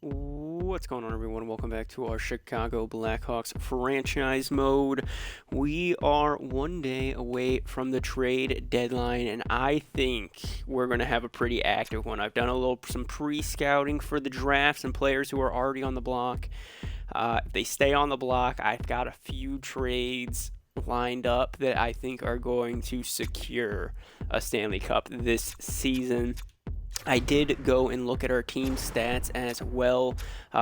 What's going on, everyone? Welcome back to our Chicago Blackhawks franchise mode. We are one day away from the trade deadline, and I think we're going to have a pretty active one. I've done some pre-scouting for the drafts and players who are already on the block. If they stay on the block, I've got a few trades lined up that I think are going to secure a Stanley Cup this season. I did go and look at our team stats as well.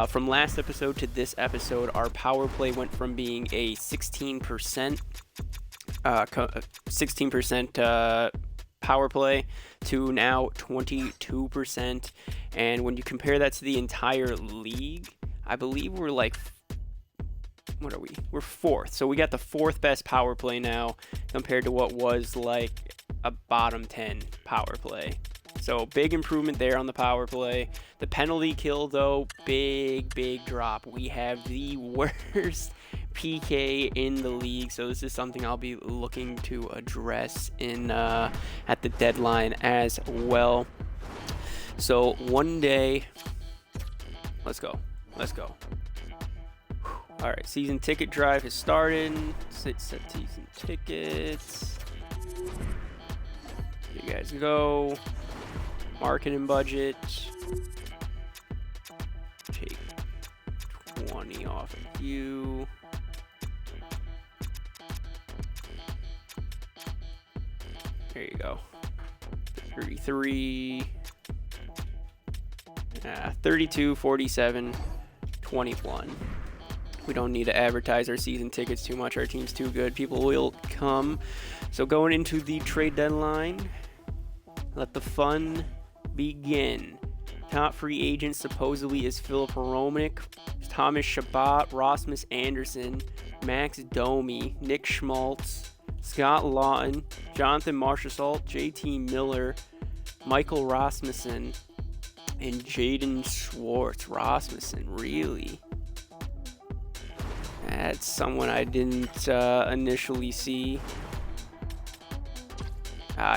From last episode to this episode, our power play went from being a 16% power play to now 22%. And when you compare that to the entire league, I believe we're like, what are we? We're fourth. So we got the fourth best power play now compared to what was like a bottom 10 power play. So big improvement there on the power play. The penalty kill, though, big drop. We have the worst PK in the league, so this is something I'll be looking to address in at the deadline as well. So one day, let's go. All right, season ticket drive has started. Set season tickets. Here you guys go. Marketing budget. Take 20 off of you. There you go. 33. 32, 47, 21. We don't need to advertise our season tickets too much. Our team's too good. People will come. So going into the trade deadline, let the fun begin. Top free agent supposedly is Philip Hromek, Thomas Chabot, Rasmus Anderson, Max Domi, Nick Schmaltz, Scott Lawton, Jonathan Marchessault, JT Miller, Michael Rasmussen, and Jaden Schwartz. Rasmussen, really? That's someone I didn't initially see.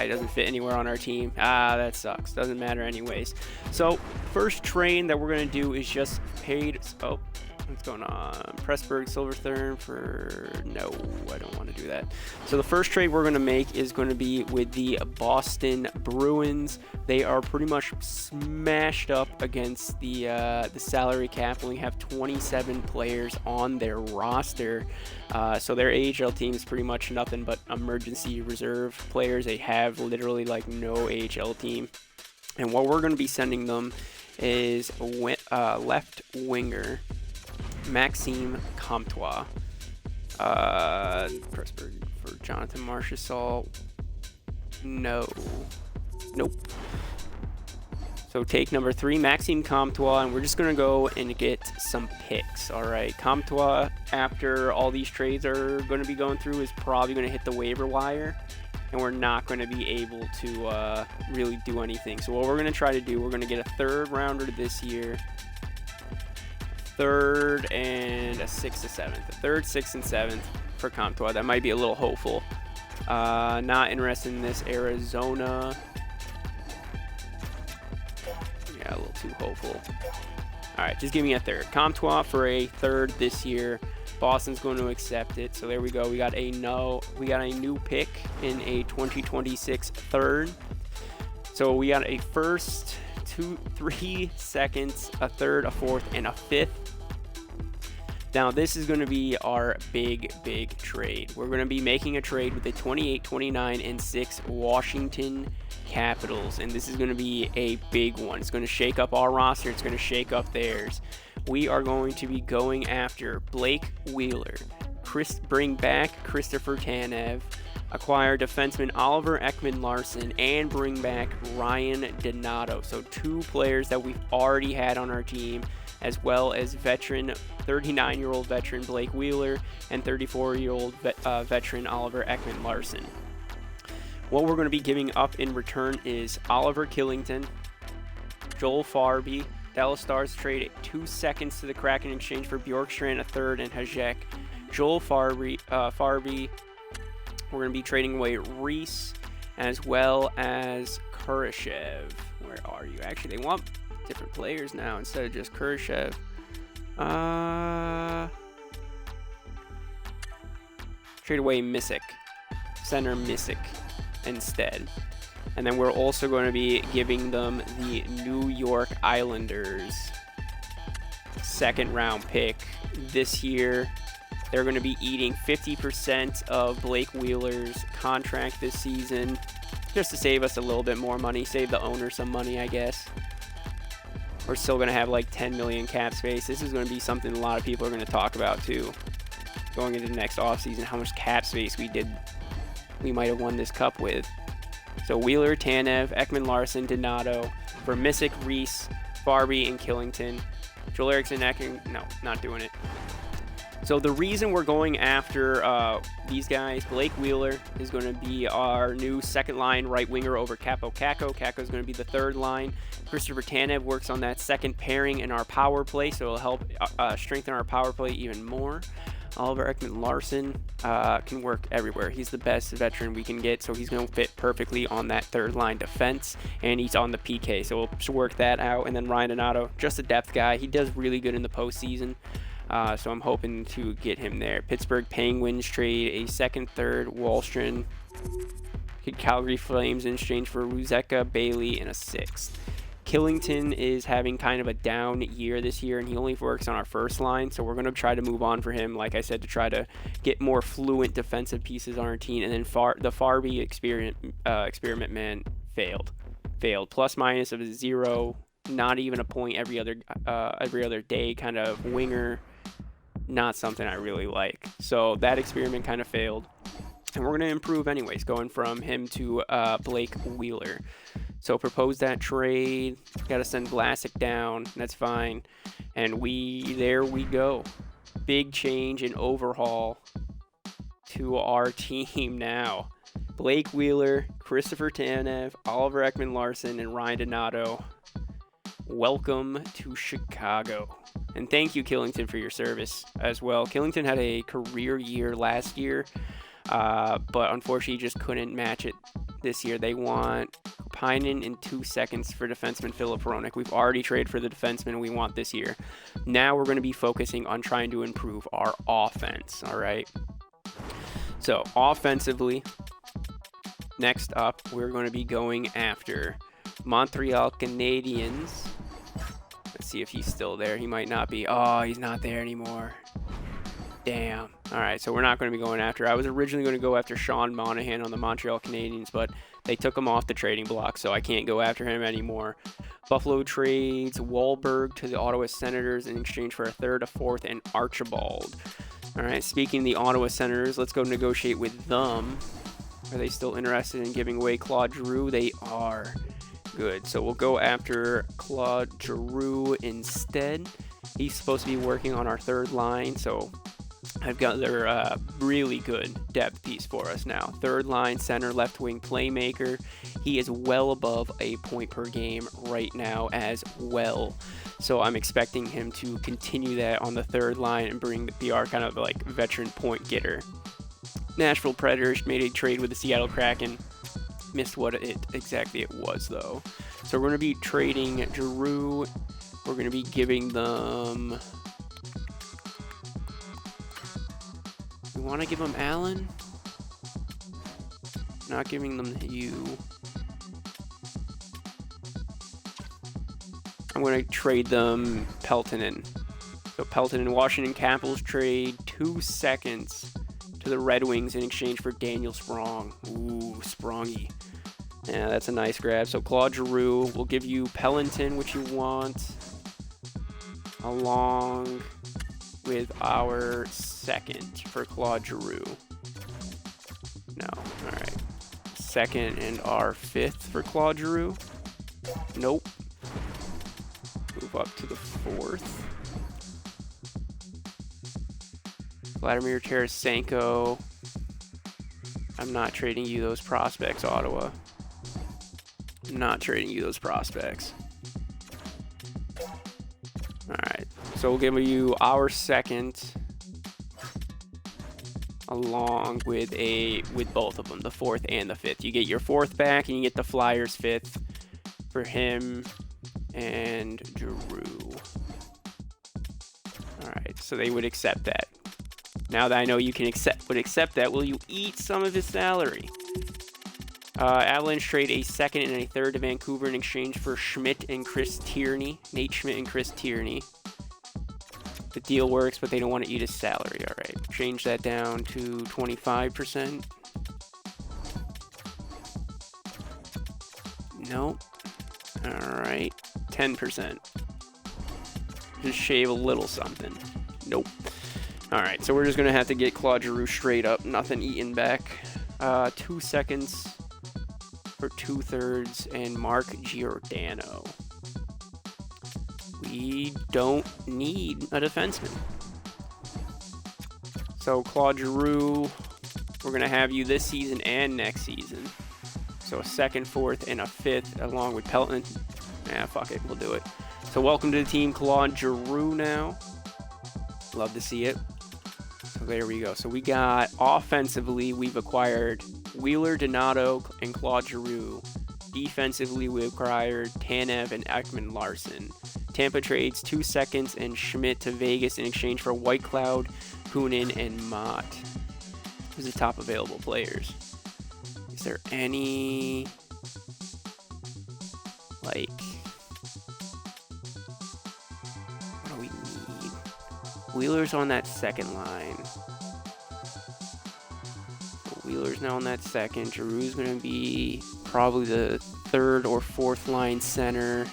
He doesn't fit anywhere on our team. That sucks. Doesn't matter anyways. So, first trade that we're going to do is just paid. Oh, what's going on? Pressburg, Silverthorne for... No, I don't want to do that. So, the first trade we're going to make is going to be with the Boston Bruins. They are pretty much smashed up against the salary cap. Only have 27 players on their roster. So their AHL team is pretty much nothing but emergency reserve players. They have literally like no AHL team. And what we're going to be sending them is left winger Maxime Comtois. Pressburg for Jonathan Marchessault. Nope. So take number 3, Maxime Comtois, and we're just going to go and get some picks. All right, Comtois, after all these trades are going to be going through, is probably going to hit the waiver wire, and we're not going to be able to really do anything. So what we're going to try to do, we're going to get a 3rd rounder this year, 3rd, and a 6th to 7th. A 3rd, 6th, and 7th for Comtois. That might be a little hopeful. Not interested in this. Arizona. Yeah, a little too hopeful. All right, just give me a 3rd. Comtois for a 3rd this year. Boston's going to accept it. So there we go. We got a new pick in a 2026 3rd. So we got a 1st, 2, 3 seconds, a 3rd, a 4th, and a 5th. Now, this is going to be our big trade. We're going to be making a trade with the 28, 29, and 6 Washington Capitals, and this is going to be a big one. It's going to shake up our roster. It's going to shake up theirs. We are going to be going after Blake Wheeler, bring back Christopher Tanev, acquire defenseman Oliver Ekman-Larsson, and bring back Ryan Donato. So 2 players that we've already had on our team, as well as 39-year-old veteran Blake Wheeler and 34-year-old veteran Oliver Ekman-Larsson. What we're going to be giving up in return is Oliver Killington, Joel Farabee. Dallas Stars trade 2 seconds to the Kraken in exchange for Bjorkstrand, a 3rd, and Hajek. Joel Farabee. We're going to be trading away Reese as well as Kurashev. Where are you? Actually, they want different players now instead of just Khrushchev. Trade away Missick, center Missick instead. And then we're also going to be giving them the New York Islanders second round pick this year. They're going to be eating 50% of Blake Wheeler's contract this season, just to save us a little bit more money, save the owner some money, I guess. We're still going to have like 10 million cap space. This is going to be something a lot of people are going to talk about too, going into the next offseason, how much cap space we might have won this cup with. So Wheeler, Tanev, Ekman Larson, Donato, for Missick, Reese, Farby, and Killington. Joel Eriksson, no, not doing it. So the reason we're going after these guys, Blake Wheeler is going to be our new second line right winger over Capo Kakko. Kakko is going to be the third line. Christopher Tanev works on that second pairing in our power play, so it'll help strengthen our power play even more. Oliver Ekman Larson can work everywhere. He's the best veteran we can get, so he's going to fit perfectly on that third line defense, and he's on the PK, so we'll work that out. And then Ryan Donato, just a depth guy. He does really good in the postseason. So I'm hoping to get him there. Pittsburgh Penguins trade a second, third, Wallstrom. Calgary Flames in exchange for Ruzeka, Bailey, and a sixth. Killington is having kind of a down year this year, and he only works on our first line, so we're going to try to move on for him, like I said, to try to get more fluent defensive pieces on our team. And then the Farby experiment man failed. Plus minus of a 0, not even a point every other day kind of winger. Not something I really like. So that experiment kind of failed. And we're going to improve anyways, going from him to Blake Wheeler. So propose that trade. Got to send Vlasic down. That's fine. And there we go. Big change and overhaul to our team now. Blake Wheeler, Christopher Tanev, Oliver Ekman Larson, and Ryan Donato. Welcome to Chicago. And thank you, Killington, for your service as well. Killington had a career year last year, but unfortunately just couldn't match it this year. They want Pinen in 2 seconds for defenseman Philip Hronek. We've already traded for the defenseman we want this year. Now we're going to be focusing on trying to improve our offense, all right? So offensively, next up, we're going to be going after Montreal Canadiens. Let's see if he's still there. He might not be. Oh, he's not there anymore. Damn. All right, so we're not going to be going after. I was originally going to go after Sean Monahan on the Montreal Canadiens, but they took him off the trading block, so I can't go after him anymore. Buffalo trades Wahlberg to the Ottawa Senators in exchange for a third, a fourth, and Archibald. All right, speaking of the Ottawa Senators, let's go negotiate with them. Are they still interested in giving away Claude Giroux? They are. Good. So we'll go after Claude Giroux instead. He's supposed to be working on our third line, so I've got their really good depth piece for us now. Third line center, left wing playmaker. He is well above a point per game right now as well. So I'm expecting him to continue that on the third line and be our kind of like veteran point getter. Nashville Predators made a trade with the Seattle Kraken. Missed what exactly it was though. So we're going to be trading Giroux. We're going to be giving them. We want to give them Allen. Not giving them you. I'm going to trade them Peltonen. So Peltonen, Washington Capitals trade 2 seconds to the Red Wings in exchange for Daniel Sprong. Ooh, Sprongy. Yeah, that's a nice grab. So Claude Giroux, we'll give you Pellenton, which you want, along with our second for Claude Giroux. No, all right. Second and our fifth for Claude Giroux. Nope. Move up to the fourth. Vladimir Tarasenko. I'm not trading you those prospects, Ottawa. I'm not trading you those prospects. Alright, so we'll give you our second along with both of them, the fourth and the fifth. You get your fourth back and you get the Flyers fifth for him. and Drew. All right, so they would accept that. Now that I know you can accept that, will you eat some of his salary? Avalanche trade a second and a third to Vancouver in exchange for Schmidt and Chris Tierney. Nate Schmidt and Chris Tierney. The deal works, but they don't want to eat his salary. All right, change that down to 25%. Nope. All right, 10%. Just shave a little something. Nope. All right, so we're just going to have to get Claude Giroux straight up. Nothing eaten back. 2 seconds for 2/3 and Mark Giordano. We don't need a defenseman. So Claude Giroux, we're going to have you this season and next season. So a second, fourth, and a fifth along with Pelton. Fuck it, we'll do it. So welcome to the team, Claude Giroux now. Love to see it. So there we go. So we got offensively, we've acquired Wheeler, Donato, and Claude Giroux. Defensively, we acquired Tanev and Ekman Larson. Tampa trades 2 seconds and Schmidt to Vegas in exchange for Whitecloud, Poonen, and Mott. Who's the top available players? Is there any, like, what do we need? Wheeler's on that second line. Wheeler's now on that second. Giroux's going to be probably the third or fourth line center.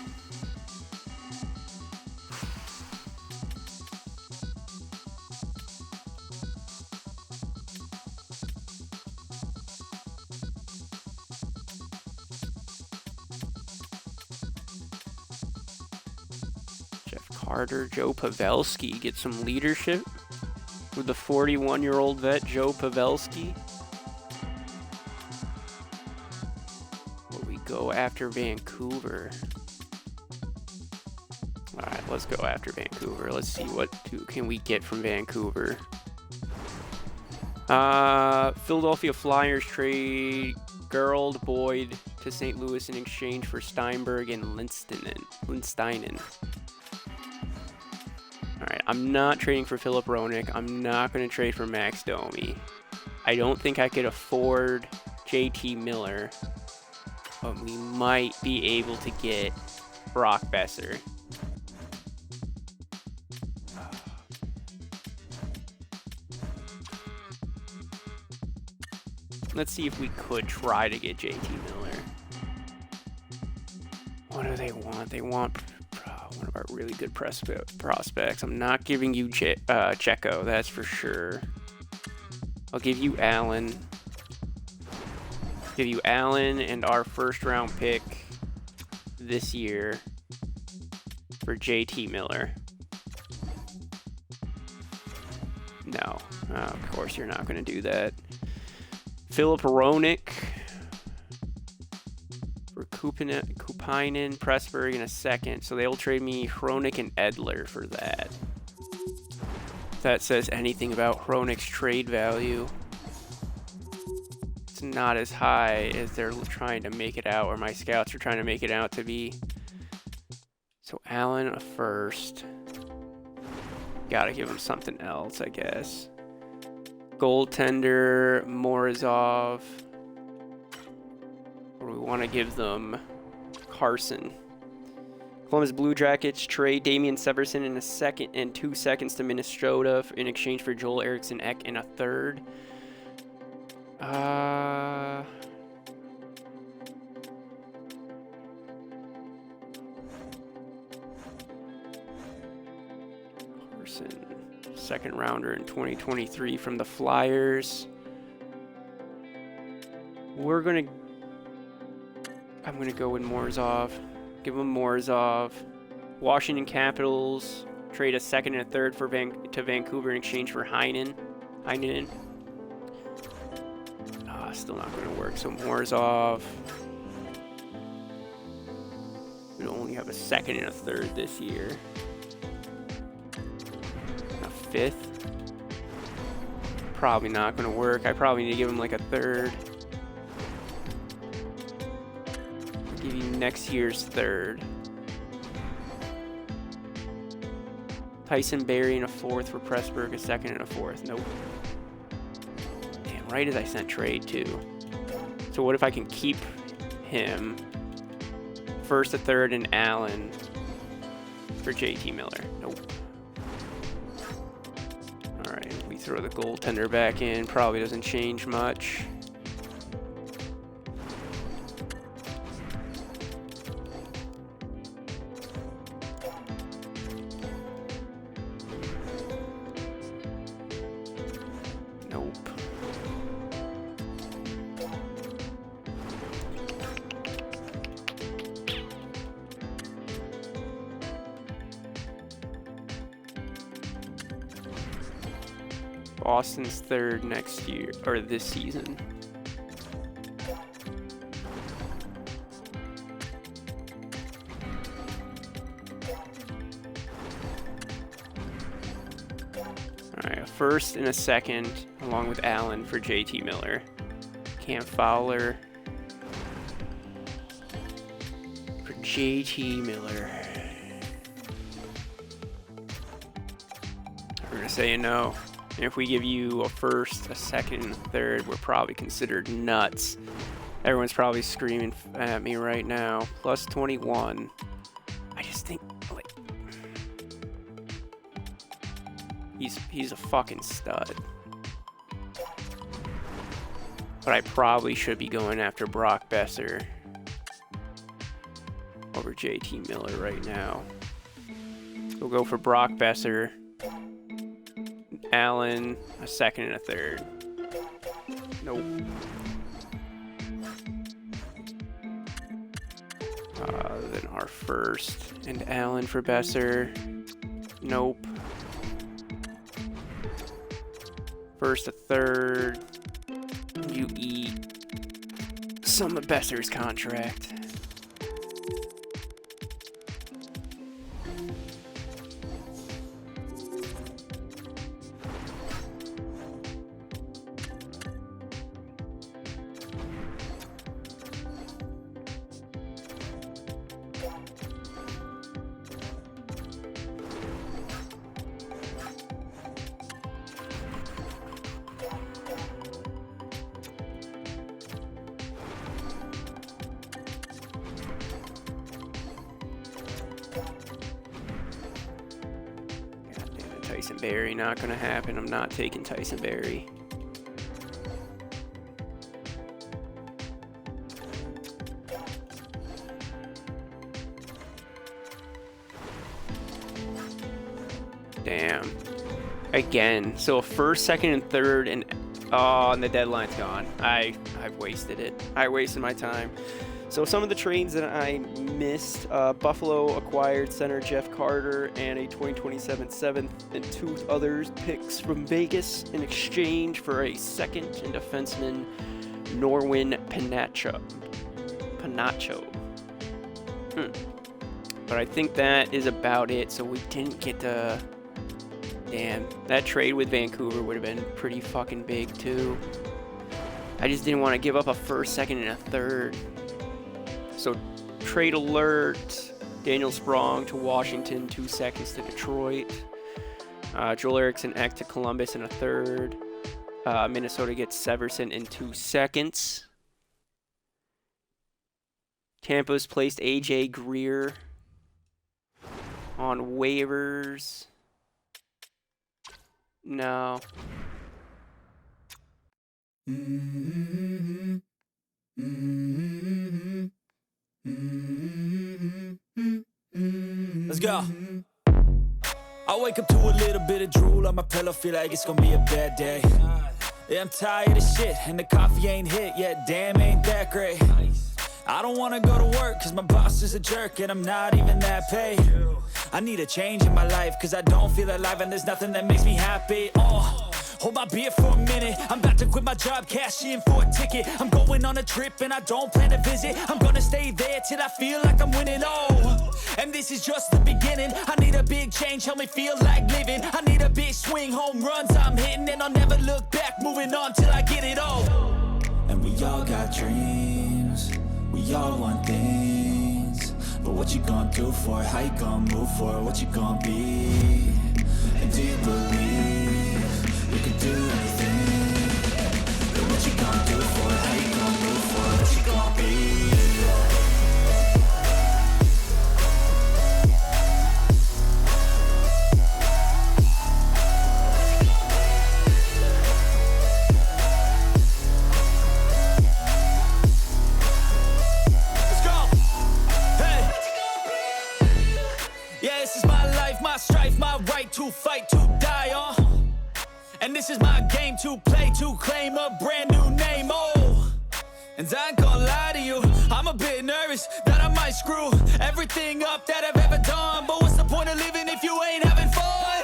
Jeff Carter, Joe Pavelski get some leadership with the 41-year-old vet Joe Pavelski. Go after Vancouver. All right, let's go after Vancouver. Let's see what can we get from Vancouver. Philadelphia Flyers trade Gerald Boyd to St. Louis in exchange for Steinberg and Lindsteinen. All right, I'm not trading for Philip Roenick. I'm not going to trade for Max Domi. I don't think I could afford JT Miller. But we might be able to get Brock Besser. Let's see if we could try to get JT Miller. What do they want? They want one of our really good prospects. I'm not giving you Checo, that's for sure. I'll give you Allen. Give you Allen and our first round pick this year for JT Miller. No, of course you're not going to do that. Philip Roenick for Kupinen, Pressburg in a second. So they'll trade me Roenick and Edler for that. If that says anything about Roenick's trade value. Not as high as they're trying to make it out, or my scouts are trying to make it out to be. So Allen a first. Gotta give him something else, I guess. Goaltender Morozov. Or we want to give them Carson. Columbus Blue Jackets trade Damian Severson in a second and 2 seconds to Minnesota in exchange for Joel Eriksson Ek in a third. Carson, second rounder in 2023 from the Flyers. I'm gonna go with Morozov. Give him Morozov. Washington Capitals trade a second and a third to Vancouver in exchange for Heinen. Still not going to work. So Morozov. We only have a second and a third this year. A fifth. Probably not going to work. I probably need to give him like a third. I'll give you next year's third. Tyson Barrie in a fourth for Pressburg, a second and a fourth. Nope. Damn, right as I sent trade too. So what if I can keep him? First, a third, and Allen for JT Miller. Nope. All right, we throw the goaltender back in. Probably doesn't change much. Nope. Boston's third next year, or this season. Alright, a first and a second, along with Allen for JT Miller. Cam Fowler for JT Miller. We're gonna say no. And if we give you a first, a second, and a third, we're probably considered nuts. Everyone's probably screaming at me right now. Plus 21. I just think, like, he's a fucking stud. But I probably should be going after Brock Besser over JT Miller right now. We'll go for Brock Besser. Allen, a second and a third. Nope. Then our first and Allen for Besser. Nope. First, a third. You eat some of Besser's contract. Tyson Barrie, not gonna happen. I'm not taking Tyson Barrie. Damn. Again. So a first, second, and third, and the deadline's gone. I've wasted it. I wasted my time. So some of the trades that I missed, Buffalo acquired center Jeff Carter and a 2027 7th and 2 others picks from Vegas in exchange for a second and defenseman Norwin Panacho. But I think that is about it. So we didn't get the... Damn, that trade with Vancouver would have been pretty fucking big too. I just didn't want to give up a first, second, and a third. So, trade alert. Daniel Sprong to Washington, 2 seconds to Detroit. Joel Eriksson Ek to Columbus in a third. Minnesota gets Severson in 2 seconds. Tampa's placed AJ Greer on waivers. No. Let's go. I wake up to a little bit of drool on my pillow, feel like it's gonna be a bad day. Yeah, I'm tired of shit, and the coffee ain't hit yet, damn, ain't that great. I don't wanna go to work, cause my boss is a jerk, and I'm not even that paid. I need a change in my life, cause I don't feel alive, and there's nothing that makes me happy. Hold my beer for a minute. I'm about to quit my job, cash in for a ticket. I'm going on a trip and I don't plan to visit. I'm gonna stay there till I feel like I'm winning. Oh, and this is just the beginning. I need a big change, help me feel like living. I need a big swing, home runs I'm hitting, and I'll never look back, moving on till I get it all. And we all got dreams, we all want things, but what you gonna do for it? How you gonna move for it? What you gonna be? strife, my right to fight, to die on. And this is my game to play, to claim a brand new name, oh. And I ain't gonna lie to you, I'm a bit nervous that I might screw everything up that I've ever done. But what's the point of living if you ain't having fun?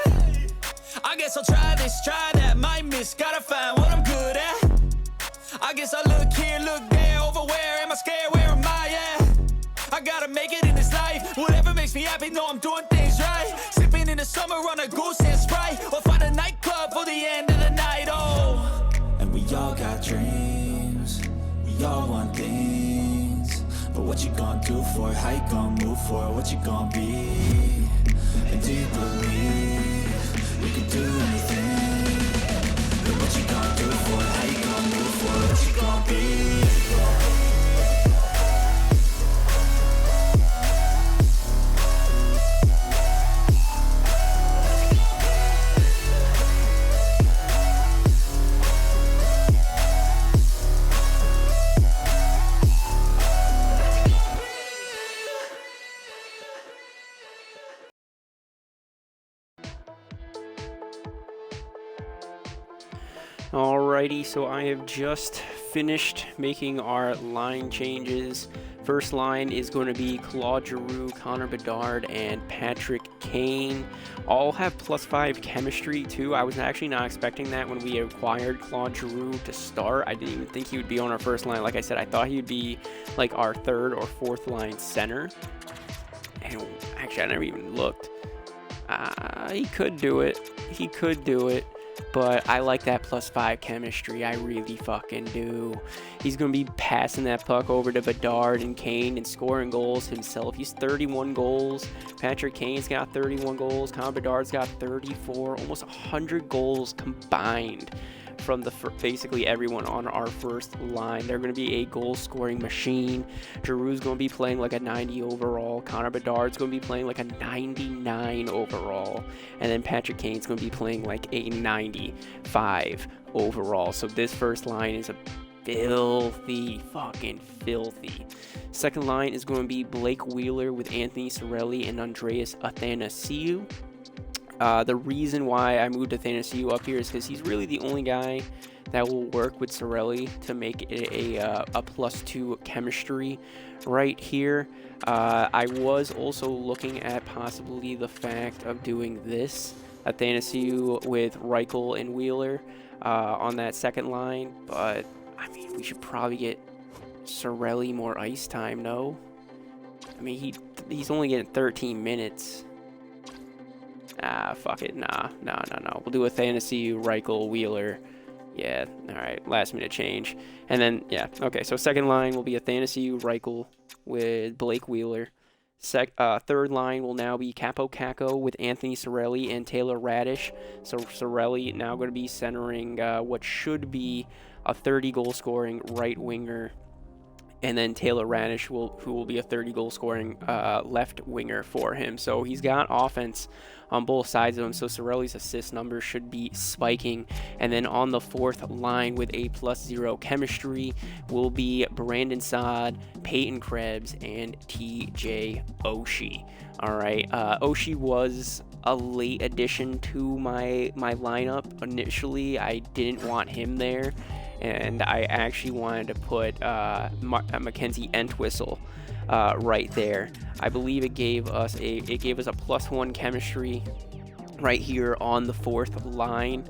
I guess I'll try this, try that, might miss, gotta find what I'm good at. I guess I look here, look there, over where am I scared, where am I at? I gotta make it in this life, whatever makes me happy, know I'm doing things right. Sipping in the summer on a goose and Sprite, or find a nightclub for the end of the night, oh. And we all got dreams, we all want things, but what you gonna do for it, how you gonna move for it, what you gonna be? And do you believe you can do anything? But what you gonna do for it, how you gonna move for it, what you gonna be? Alrighty, so I have just finished making our line changes. First line is going to be Claude Giroux, Connor Bedard, and Patrick Kane. All have +5 chemistry too. I was actually not expecting that when we acquired Claude Giroux to start. I didn't even think he would be on our first line. Like I said, I thought he would be like our third or fourth line center. And actually, I never even looked. He could do it. He could do it. But I like that +5 chemistry. I really fucking do. He's going to be passing that puck over to Bedard and Kane and scoring goals himself. He's 31 goals. Patrick Kane's got 31 goals. Connor Bedard's got 34. Almost 100 goals combined from basically everyone on our first line. They're going to be a goal-scoring machine. Giroux's going to be playing like a 90 overall. Connor Bedard's going to be playing like a 99 overall. And then Patrick Kane's going to be playing like a 95 overall. So this first line is a fucking filthy. Second line is going to be Blake Wheeler with Anthony Cirelli and Andreas Athanasiou. The reason why I moved Athanasiou up here is because he's really the only guy that will work with Cirelli to make it a +2 chemistry right here. I was also looking at possibly the fact of doing this, Athanasiou with Reichel and Wheeler on that second line, but I mean, we should probably get Cirelli more ice time, no? I mean, he's only getting 13 minutes. Fuck it. Nah. We'll do Athanasiou, Reichel, Wheeler. Yeah, alright. Last minute change. And then, yeah. Okay, so second line will be Athanasiou, Reichel with Blake Wheeler. Third line will now be Capo Caco with Anthony Cirelli and Taylor Radish. So Cirelli now going to be centering what should be a 30-goal scoring right winger. And then Taylor Radish, who will be a 30-goal scoring left winger for him. So he's got offense on both sides of him. So Cirelli's assist numbers should be spiking. And then on the fourth line with a +0 chemistry will be Brandon Saad, Peyton Krebs, and TJ Oshie. All right, Oshie was a late addition to my lineup. Initially, I didn't want him there. And I actually wanted to put Mackenzie Entwistle right there. I believe it gave us a +1 chemistry right here on the fourth line.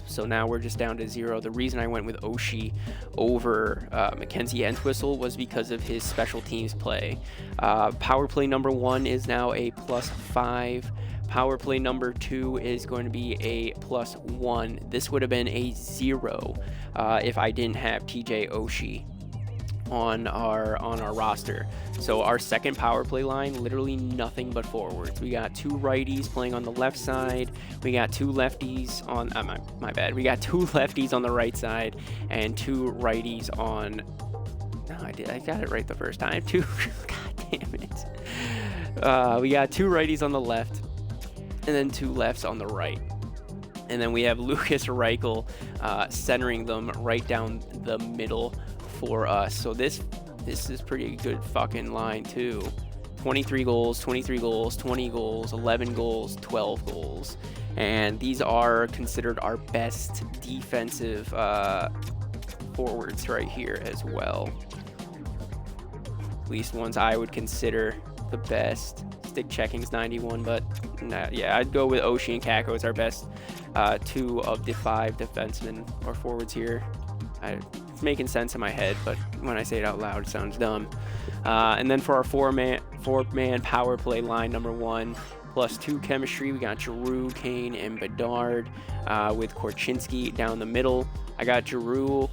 So now we're just down to 0. The reason I went with Oshie over Mackenzie Entwistle was because of his special teams play. Power play number 1 is now a +5. Power play number 2 is going to be a +1. This would have been a 0 if I didn't have TJ Oshie on our roster. So our second power play line, literally nothing but forwards. We got 2 righties playing on the left side. We got 2 lefties on my bad. We got 2 lefties on the right side and 2 righties on. No, I got it right the first time too. God damn it. We got 2 righties on the left. And then 2 lefts on the right. And then we have Lucas Reichel centering them right down the middle for us. So this is pretty good fucking line too. 23 goals, 23 goals, 20 goals, 11 goals, 12 goals. And these are considered our best defensive forwards right here as well. At least ones I would consider the best. Stick checking's 91, but nah, yeah, I'd go with Oshie and Kakko as our best 2 of the 5 defensemen or forwards here. It's making sense in my head, but when I say it out loud, it sounds dumb. And then for our four-man power play line number 1, +2 chemistry, we got Giroux, Kane, and Bedard with Korchinski down the middle. I got Giroux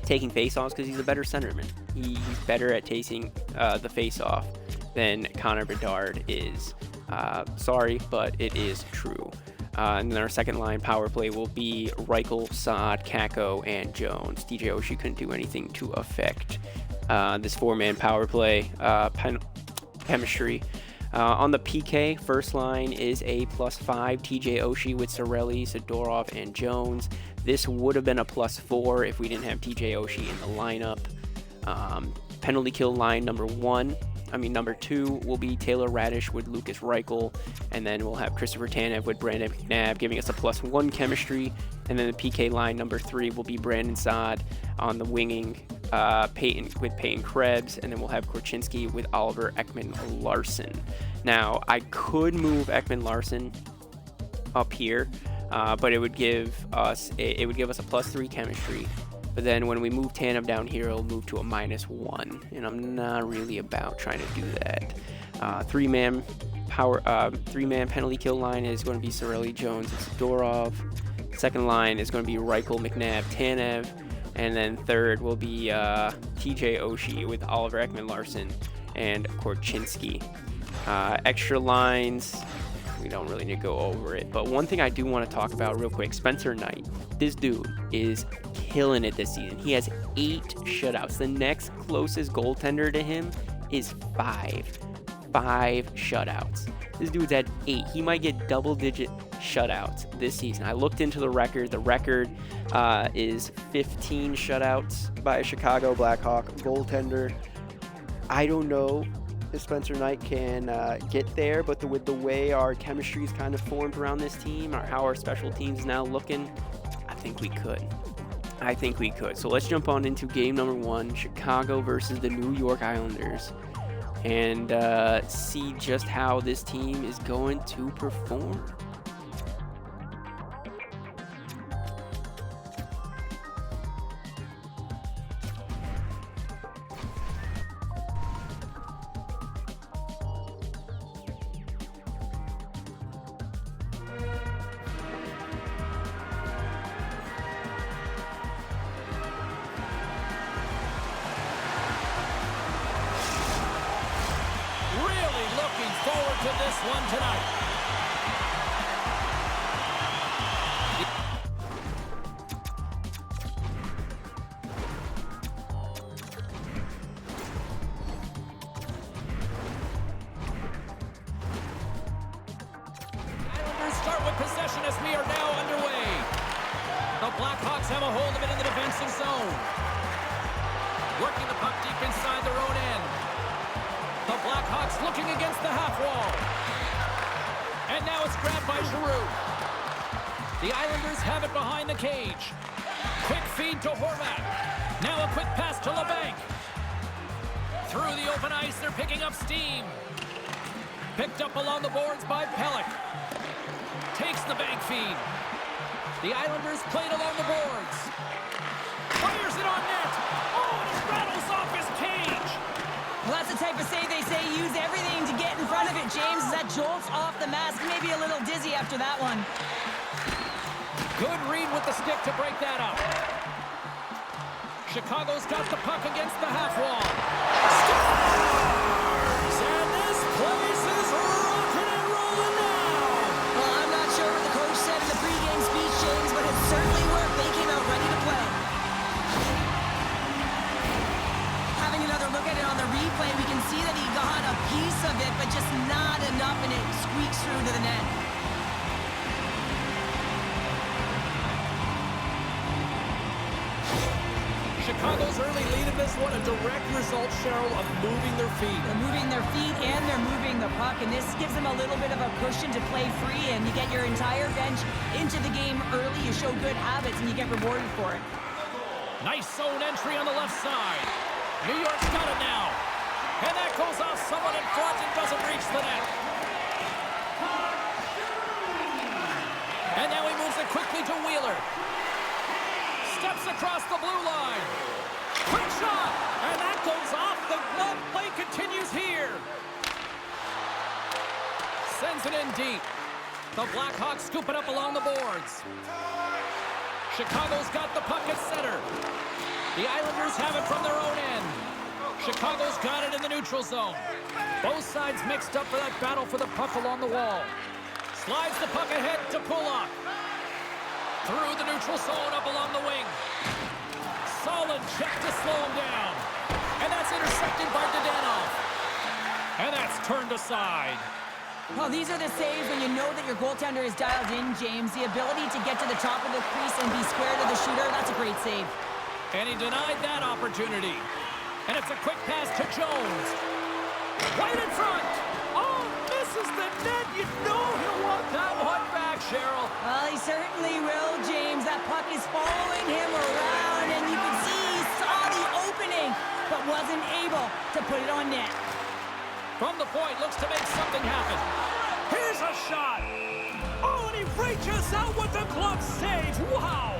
taking faceoffs because he's a better centerman. He's better at taking the faceoff than Connor Bedard is. Sorry, but it is true. And then our second line power play will be Reichel, Saad, Kakko, and Jones. DJ Oshie couldn't do anything to affect this 4-man power play chemistry. On the PK, first line is a +5 TJ Oshie with Cirelli, Zadorov, and Jones. This would have been a +4 if we didn't have TJ Oshie in the lineup. Penalty kill line number 2 will be Taylor Radish with Lucas Reichel, and then we'll have Christopher Tanev with Brandon McNabb, giving us a +1 chemistry. And then the PK line number 3 will be Brandon Saad on the winging, Peyton Krebs, and then we'll have Korchinski with Oliver Ekman-Larsson. Now, I could move Ekman-Larsson up here, but it would give us a +3 chemistry. But then when we move Tanev down here, it'll move to a -1, and I'm not really about trying to do that. Three-man penalty kill line is going to be Cirelli, Jones, and Zadorov. Second line is going to be Reichel, McNabb, Tanev. And then third will be TJ Oshie with Oliver Ekman-Larsson and Korchinski. Extra lines, we don't really need to go over it. But one thing I do want to talk about real quick, Spencer Knight. This dude is killing it this season. He has 8 shutouts. The next closest goaltender to him is 5 shutouts. This dude's at 8. He might get double-digit shutouts this season. I looked into the record. The record is 15 shutouts by a Chicago Blackhawk goaltender. I don't know if Spencer Knight can get there, but with the way our chemistry is kind of formed around this team, or how our special teams is now looking, I think we could. So let's jump on into game number 1, Chicago versus the New York Islanders, and see just how this team is going to perform. Forward to this one tonight. Islanders start with possession as we are now underway. The Blackhawks have a hold of it in the defensive zone. Working the puck deep inside their own end. The Blackhawks looking against the half wall. And now it's grabbed by Giroux. The Islanders have it behind the cage. Quick feed to Horvat. Now a quick pass to LeBanc. Through the open ice, they're picking up steam. Picked up along the boards by Pelech. Takes the bank feed. The Islanders played along the boards. Fires it on net. Oh, and it rattles off his cage. Well, that's the type of save they say use everything to get in front of it, James. That jolts off the mask, maybe a little dizzy after that one. Good read with the stick to break that up. Chicago's got the puck against the half wall. Scores! And this place is rocking and rolling now. Well, I'm not sure what the coach said in the pregame speech, James, but it certainly worked. They came out ready to play. Having another look at it on the replay, we can see that he got a piece of it, but just not enough, and it squeaks through to the net. Chicago's early lead in this one, a direct result, Cheryl, of moving their feet. They're moving their feet and they're moving the puck, and this gives them a little bit of a cushion to play free, and you get your entire bench into the game early. You show good habits, and you get rewarded for it. Nice zone entry on the left side. New York's got it now. And that goes off someone in front and doesn't reach the net. And now he moves it quickly to Wheeler. Steps across the blue line. Quick shot! And that goes off. The glove play continues here. Sends it in deep. The Blackhawks scoop it up along the boards. Chicago's got the puck at center. The Islanders have it from their own end. Chicago's got it in the neutral zone. Both sides mixed up for that battle for the puck along the wall. Slides the puck ahead to Pulock. Through the neutral zone up along the wing. Solid check to slow him down. And that's intercepted by Dadonov. And that's turned aside. Well, these are the saves when you know that your goaltender is dialed in, James. The ability to get to the top of the crease and be square to the shooter, that's a great save. And he denied that opportunity. And it's a quick pass to Jones. Right in front. Oh, misses the net. You know he'll want that one back, Cheryl. Well, he certainly will, James. That puck is following him around, and you can see he saw the opening, but wasn't able to put it on net. From the point, looks to make something happen. Here's a shot. Oh, and he reaches out with the glove save. Wow.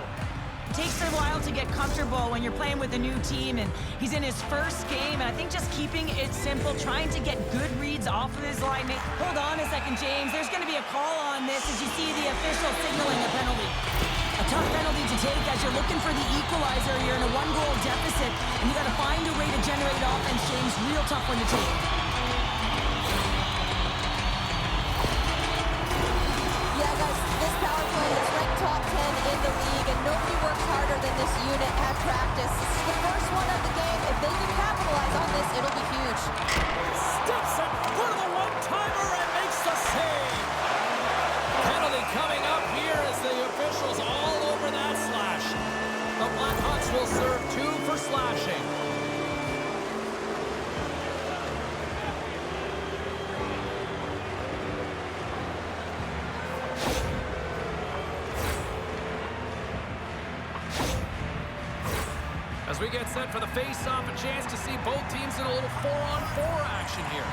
It takes a while to get comfortable when you're playing with a new team, and he's in his first game, and I think just keeping it simple, trying to get good reads off of his line. Hold on a second, James. There's going to be a call on this as you see the official signaling a penalty. A tough penalty to take as you're looking for the equalizer. You're in a one-goal deficit, and you got to find a way to generate offense, James. Real tough one to take. Yeah, guys, this power play is ranked top 10 in the league, and nobody works harder than this unit at practice. This is the first one of the game. If they can capitalize on this, it'll be huge. Steps in front of the one-timer and makes the save. Penalty coming up here as the officials all over that slash. The Blackhawks will serve 2 for slashing. As we get set for the face-off, a chance to see both teams in a little 4-on-4 action here.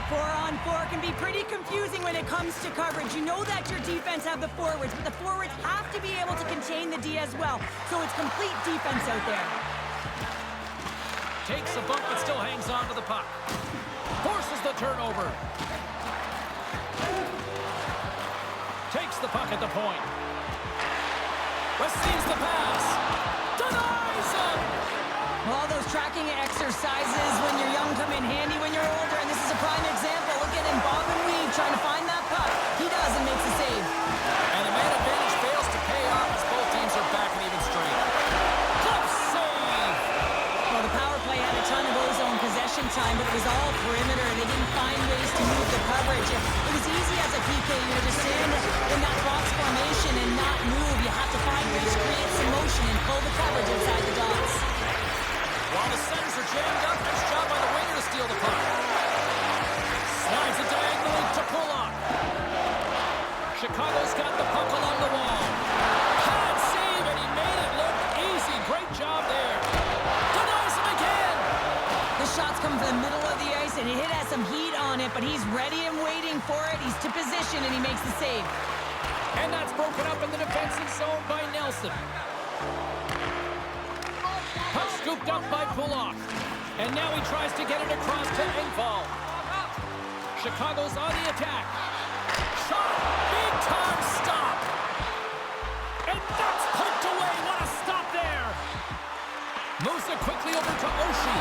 4-on-4 can be pretty confusing when it comes to coverage. You know that your defense have the forwards, but the forwards have to be able to contain the D as well. So it's complete defense out there. Takes a bump but still hangs on to the puck. Forces the turnover. Takes the puck at the point. Receives the pass. Denies him! All those tracking exercises when you're young come in handy when you're older, and this is a prime example. Look at him, bob and weave, trying to find that puck. He does and makes a save. And the man advantage fails to pay off as both teams are back in even strength. Glove save! Well, the power play had a ton of ozone possession time, but it was all perimeter. They didn't find ways to move the coverage. It was easy as a PK, to stand in that box formation and not move. You have to find ways to create some motion and pull the coverage inside the dots. While the centers are jammed up, nice job by the winger to steal the puck. Slides it diagonally to Pulock. Chicago's got the puck along the wall. Pad save, and he made it look easy. Great job there. Denies him again. The shots come from the middle of the ice, and it has some heat on it, but he's ready and waiting for it. He's to position, and he makes the save. And that's broken up in the defensive zone by Nelson. Puck scooped up by Pulock. And now he tries to get it across to Engvall. Chicago's on the attack. Shot! Big time stop! And that's poked away. What a stop there! Moves it quickly over to Oshie.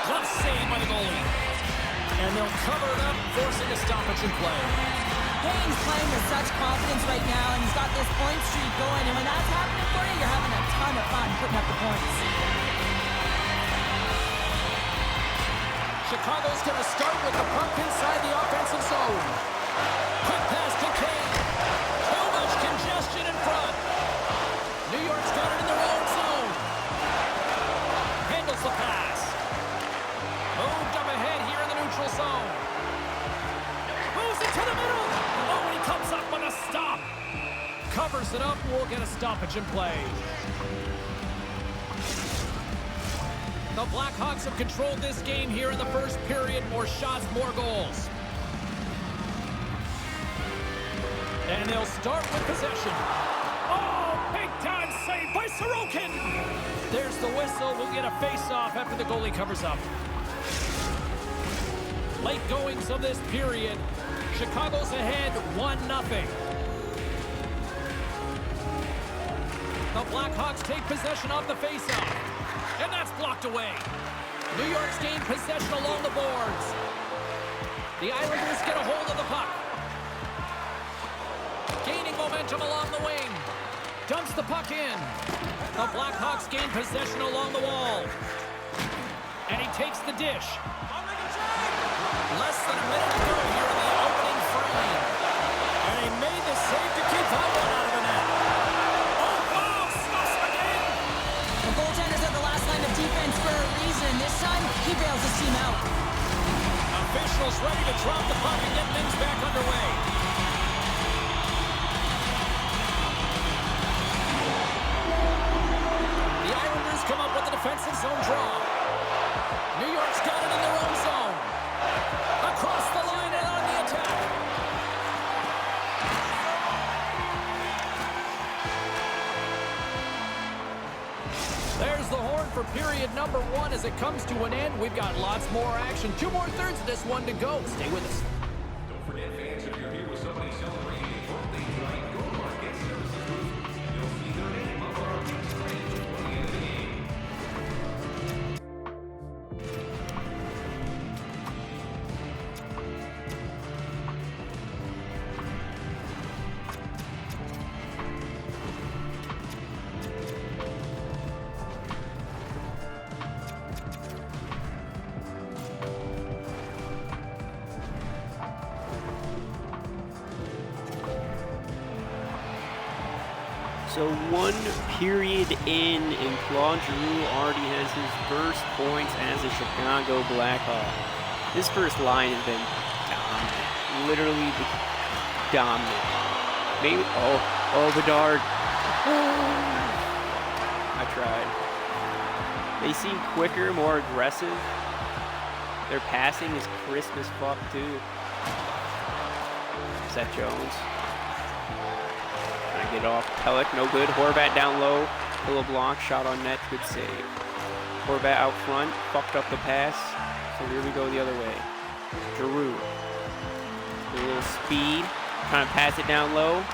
Glove save by the goalie. And they'll cover it up, forcing a stoppage in play. Payne's playing with such confidence right now, and he's got this point streak going, and when that's happening for you, you're having a ton of fun putting up the points. Chicago's going to start with the puck inside the offensive zone. Quick pass to Kane. Too much congestion in front. New York's got it in their own zone. covers it up. We'll get a stoppage in play. The Blackhawks have controlled this game here in the first period. More shots, more goals. And they'll start with possession. Oh, big-time save by Sorokin. There's the whistle. We'll get a face-off after the goalie covers up. Late goings of this period. Chicago's ahead 1-0. The Blackhawks take possession of the face-off. And that's blocked away. New York's gained possession along the boards. The Islanders get a hold of the puck. Gaining momentum along the wing. Dumps the puck in. The Blackhawks gain possession along the wall. And he takes the dish. Less than a minute to go here in the opening frame. And he made the save to keep that one out of the net. Oh, wow! Stuffs again! The goaltenders at the last line of defense for a reason. This time, he bails his team out. Officials ready to drop the puck and get things back underway. The Islanders come up with a defensive zone draw. New York's got it in their own zone. Across the line and on the attack. There's the horn for period number 1 as it comes to an end. We've got lots more action. 2 more thirds of this one to go. Stay with us. Don't forget, fans, if you're here with somebody celebrating a birthday tonight, go to our guest services booth. You'll see their name up on our big screen before the end of the game. So 1 period in, and Claude Giroux already has his first points as a Chicago Blackhawk. This first line has been dominant, literally dominant. Maybe, oh, Bedard. I tried. They seem quicker, more aggressive. Their passing is crisp as fuck too. Seth Jones. Get off. Pellick, no good. Horvat down low. Pull a block. Shot on net. Good save. Horvat out front. Fucked up the pass. So here we go the other way. Giroux. A little speed. Trying to pass it down low.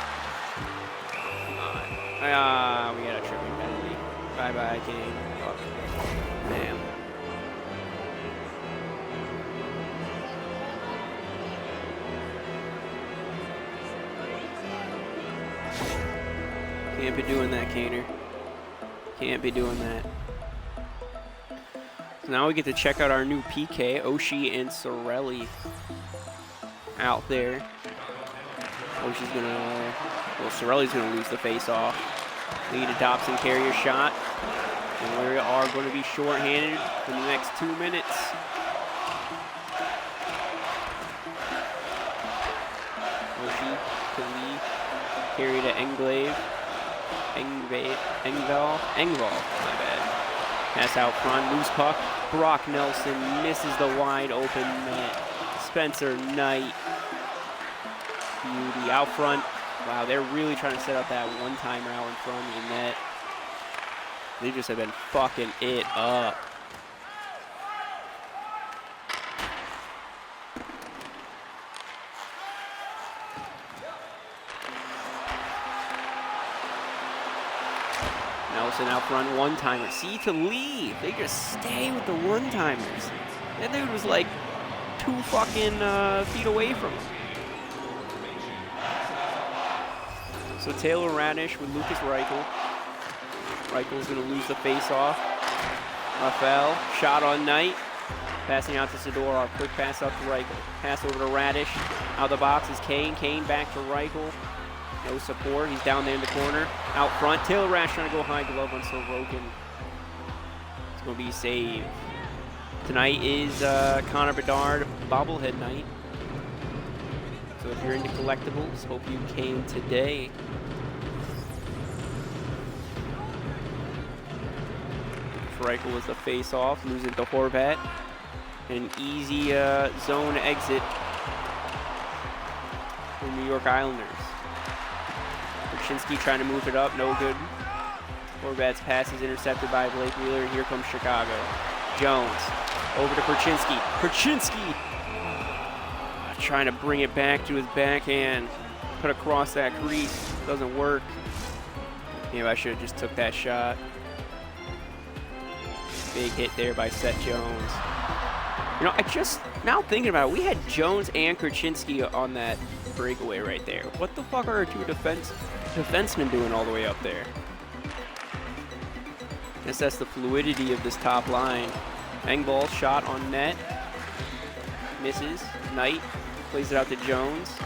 We got a tripping penalty. Bye-bye, Kane. Fuck. Damn. Can't be doing that, Kaner. Can't be doing that. So now we get to check out our new PK, Oshie and Sorelli out there. Oshie's gonna, well, Sorelli's gonna lose the face-off. Lead a Dobson carrier shot. And we are going to be shorthanded for the next 2 minutes. Oshie to Lee. Carry to Englave. Engvall, my bad. Pass out front, loose puck. Brock Nelson misses the wide open net. Spencer Knight. Beauty out front. Wow, they're really trying to set up that one-timer out in front of the net. They just have been fucking it up. Nelson out front, one-timer. See to leave. They just stay with the one-timers. That dude was like 2 fucking feet away from him. So Taylor Radish with Lucas Reichel. Reichel's gonna lose the face-off. Rafael, shot on Knight. Passing out to Zadorov. Quick pass up to Reichel. Pass over to Radish. Out of the box is Kane. Kane back to Reichel. No support. He's down there in the corner. Out front. Taylor Rash trying to go high glove on Sorokin. It's going to be a save. Tonight is Connor Bedard bobblehead night. So if you're into collectibles, hope you came today. Reichel was the face-off, losing to Horvat. An easy zone exit for New York Islanders. Korchinski trying to move it up, no good. Horvat's pass is intercepted by Blake Wheeler. Here comes Chicago. Jones over to Korchinski. Korchinski trying to bring it back to his backhand. Put across that crease. Doesn't work. Maybe I should have just took that shot. Big hit there by Seth Jones. You know, now thinking about it, we had Jones and Korchinski on that breakaway right there. What the fuck are our two defensemen doing all the way up there? I guess that's the fluidity of this top line. Engvall shot on net. Misses. Knight plays it out to Jones.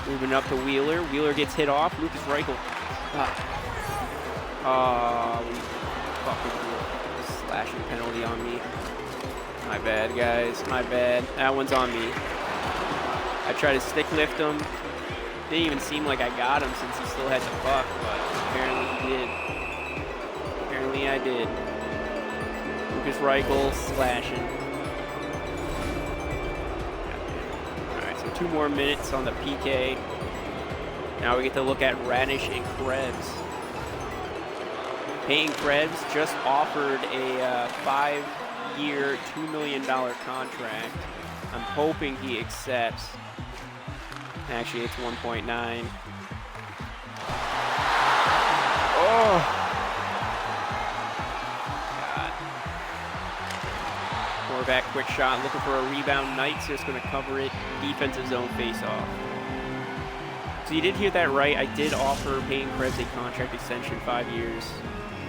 Moving up to Wheeler. Wheeler gets hit off. Lucas Reichel. We fucking slashing penalty on me. My bad, guys. My bad. That one's on me. I tried to stick lift him. Didn't even seem like I got him since he still had the puck, but apparently he did. Apparently I did. Lucas Reichel slashing. Alright, so 2 more minutes on the PK. Now we get to look at Radish and Krebs. Payne Krebs just offered a 5-year, $2 million contract. I'm hoping he accepts. Actually, it's 1.9. Oh! God. Horvat, quick shot, looking for a rebound. Knight's just going to cover it. Defensive zone face-off. So you did hear that right. I did offer Payne Krebs a contract extension, 5 years,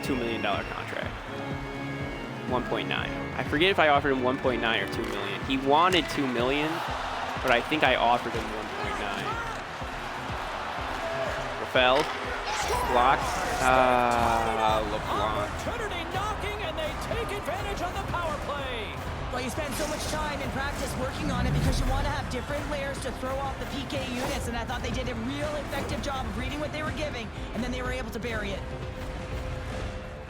$2 million contract. 1.9. I forget if I offered him 1.9 or 2 million. He wanted 2 million, but I think I offered him 1.9. Rafael, blocked. LeBlanc. Opportunity knocking, and they take advantage on the power play. Well, you spend so much time in practice working on it because you want to have different layers to throw off the PK units, and I thought they did a real effective job of reading what they were giving, and then they were able to bury it.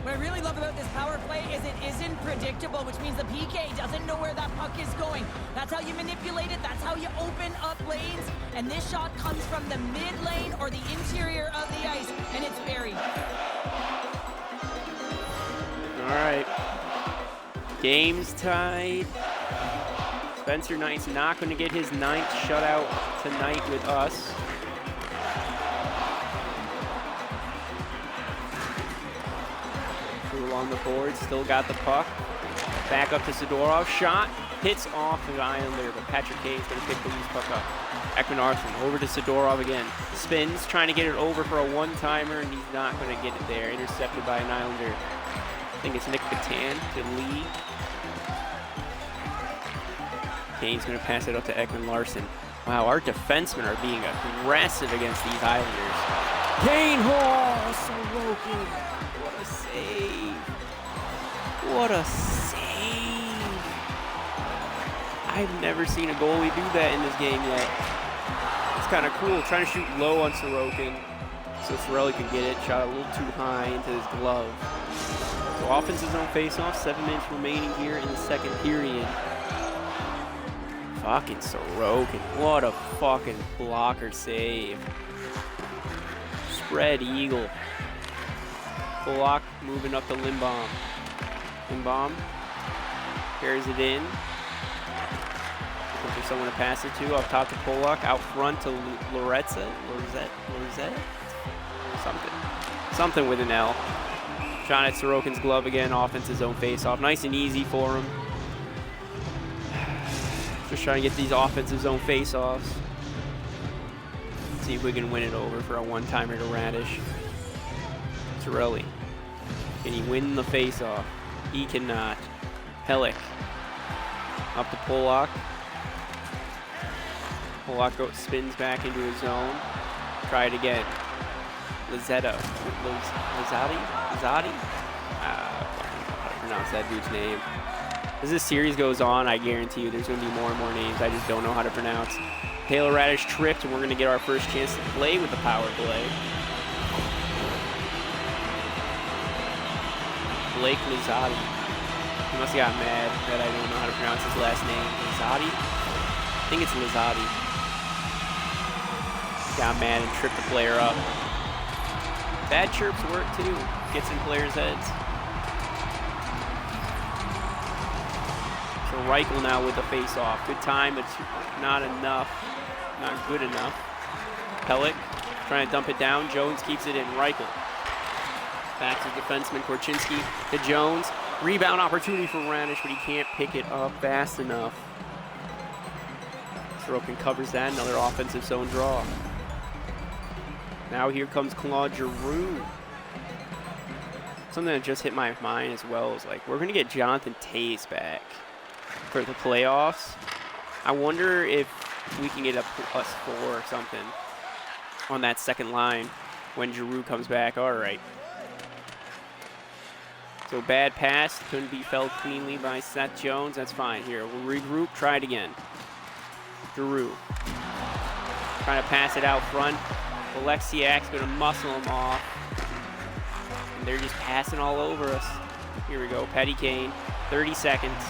What I really love about this power play is it isn't predictable, which means the PK doesn't know where that puck is going. That's how you manipulate it. That's how you open up lanes. And this shot comes from the mid lane or the interior of the ice, and it's buried. All right. Game's tied. Spencer Knight's not going to get his 9th shutout tonight with us. Along the board, still got the puck. Back up to Sidorov. Shot hits off the Islander, but Patrick Kane's going to pick the loose puck up. Ekman-Larsson over to Sidorov again. Spins, trying to get it over for a one-timer, and he's not going to get it there. Intercepted by an Islander. I think it's Nick Patan to Lee. Kane's going to pass it up to Ekman-Larsson. Wow, our defensemen are being aggressive against these Islanders. Kane, Sorokin. What a save. What a save. I've never seen a goalie do that in this game yet. It's kind of cool. Trying to shoot low on Sorokin so Sorelli can get it. Shot a little too high into his glove. So offensive zone face-off. 7 minutes remaining here in the second period. Fucking Sorokin. What a fucking blocker save. Spread eagle. Polak moving up to Lindbaum. Lindbaum carries it in. Looking for someone to pass it to. Up top to Polak. Out front to Lorette. Something with an L. Shot at Sorokin's glove again. Offensive zone face-off. Nice and easy for him. Just trying to get these offensive zone face-offs. See if we can win it over for a one-timer to Radish. Torelli. Can he win the face-off? He cannot. Pellick. Up to Polak. Polak spins back into his zone. Try it again. Lizzati? I don't know how to pronounce that dude's name. As this series goes on, I guarantee you there's going to be more and more names I just don't know how to pronounce. Taylor Radish tripped, and we're going to get our first chance to play with the power play. Blake Lizzati. He must have got mad that I don't know how to pronounce his last name. Lizotti? I think it's Lizotti. Got mad and tripped the player up. Bad chirps work too. Gets in players' heads. So Reichel now with the face-off. Good time, but not enough. Not good enough. Pellick trying to dump it down. Jones keeps it in. Reichel. Back to defenseman Korchinski to Jones. Rebound opportunity for Radish, but he can't pick it up fast enough. Sorokin covers that. Another offensive zone draw. Now here comes Claude Giroux. Something that just hit my mind as well is like, we're going to get Jonathan Toews back for the playoffs. I wonder if we can get a +4 or something on that second line when Giroux comes back. All right. So bad pass, couldn't be felt cleanly by Seth Jones. That's fine. Here, we'll regroup, try it again. Giroux. Trying to pass it out front. Alexiak's going to muscle him off. And they're just passing all over us. Here we go, Patty Kane, 30 seconds.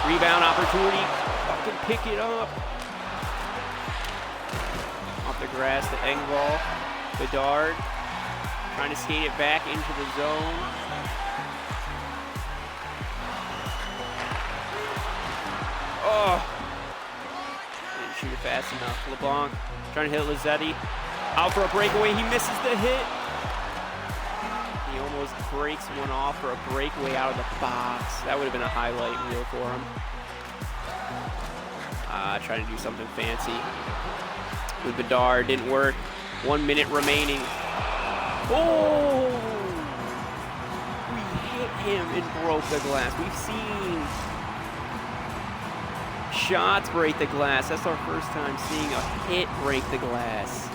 Rebound opportunity, fucking pick it up. Off the grass to Engvall, Bedard. Trying to skate it back into the zone. Oh! Didn't shoot it fast enough. LeBlanc trying to hit Lizzetti. Out for a breakaway. He misses the hit. He almost breaks one off for a breakaway out of the box. That would have been a highlight reel for him. Trying to do something fancy with Bedard. Didn't work. 1 minute remaining. Oh! We hit him and broke the glass. We've seen shots break the glass. That's our first time seeing a hit break the glass.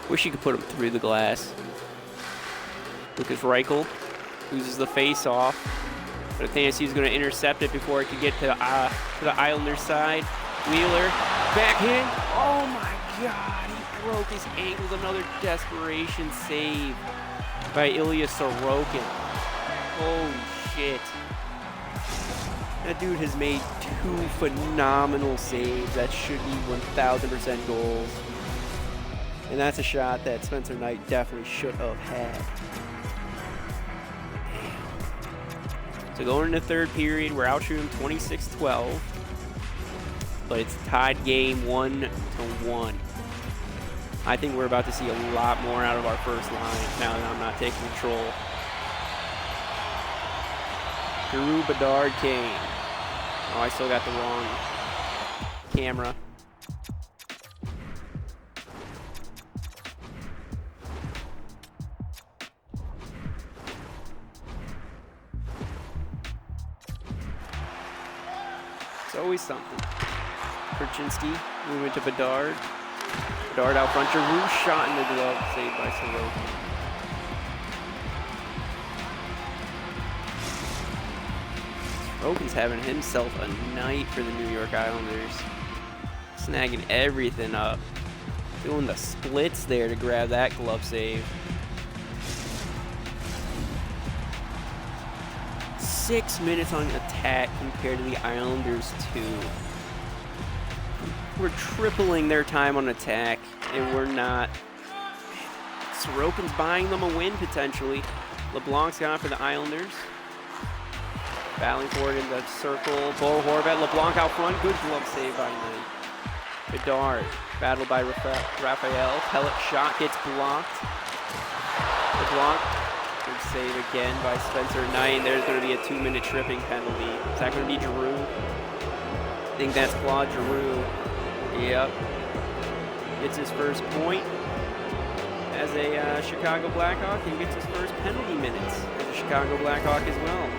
Wish you could put him through the glass. Lucas Reichel loses the face-off. But I think he's going to intercept it before it could get to the Islanders' side. Wheeler, backhand. Oh my God, he broke his ankle. Another desperation save by Ilya Sorokin. Holy shit. That dude has made 2 phenomenal saves. That should be 1,000% goals. And that's a shot that Spencer Knight definitely should have had. So going into the third period, we're out shooting 26-12. But it's tied game 1-1. I think we're about to see a lot more out of our first line now that I'm not taking control. Giroux, Bedard, Kane. Oh, I still got the wrong camera. It's always something. Korchinski moving to Bedard. Bedard out front. Giroux shot in the glove, saved by Sorokin. Sorokin's having himself a night for the New York Islanders. Snagging everything up. Doing the splits there to grab that glove save. 6 minutes on attack compared to the Islanders 2. We're tripling their time on attack, and we're not. Sorokin's buying them a win, potentially. LeBlanc's gone for the Islanders. Battling forward in the circle. Bo Horvat, LeBlanc out front. Good glove save by Knight. Bedard, battled by Raphael. Pellet shot gets blocked. LeBlanc, good save again by Spencer Knight. There's going to be a 2-minute tripping penalty. Is that going to be Giroux? I think that's Claude Giroux. Yep. Gets his first point as a Chicago Blackhawk and gets his first penalty minutes as a Chicago Blackhawk as well.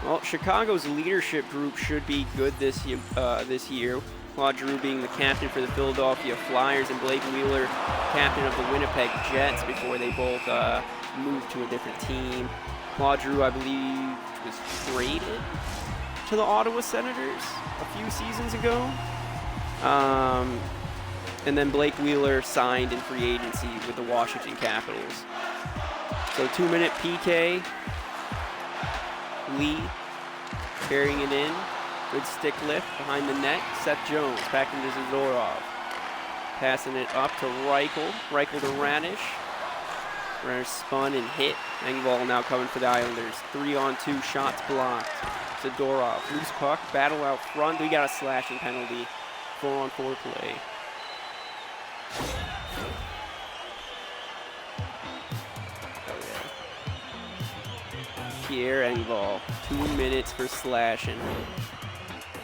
Well, Chicago's leadership group should be good this year. Claude Giroux being the captain for the Philadelphia Flyers and Blake Wheeler, captain of the Winnipeg Jets before they both moved to a different team. Claude Giroux, I believe, was traded to the Ottawa Senators a few seasons ago. And then Blake Wheeler signed in free agency with the Washington Capitals. So 2-minute PK. Lee carrying it in. Good stick lift behind the net. Seth Jones back into Zadorov. Passing it up to Reichel. Reichel to Radish. Radish spun and hit. Engvall now coming for the Islanders. 3-on-2 shots blocked. Zadorov. Loose puck. Battle out front. We got a slashing penalty. 4-on-4 play. Pierre Engvall, 2 minutes for slashing.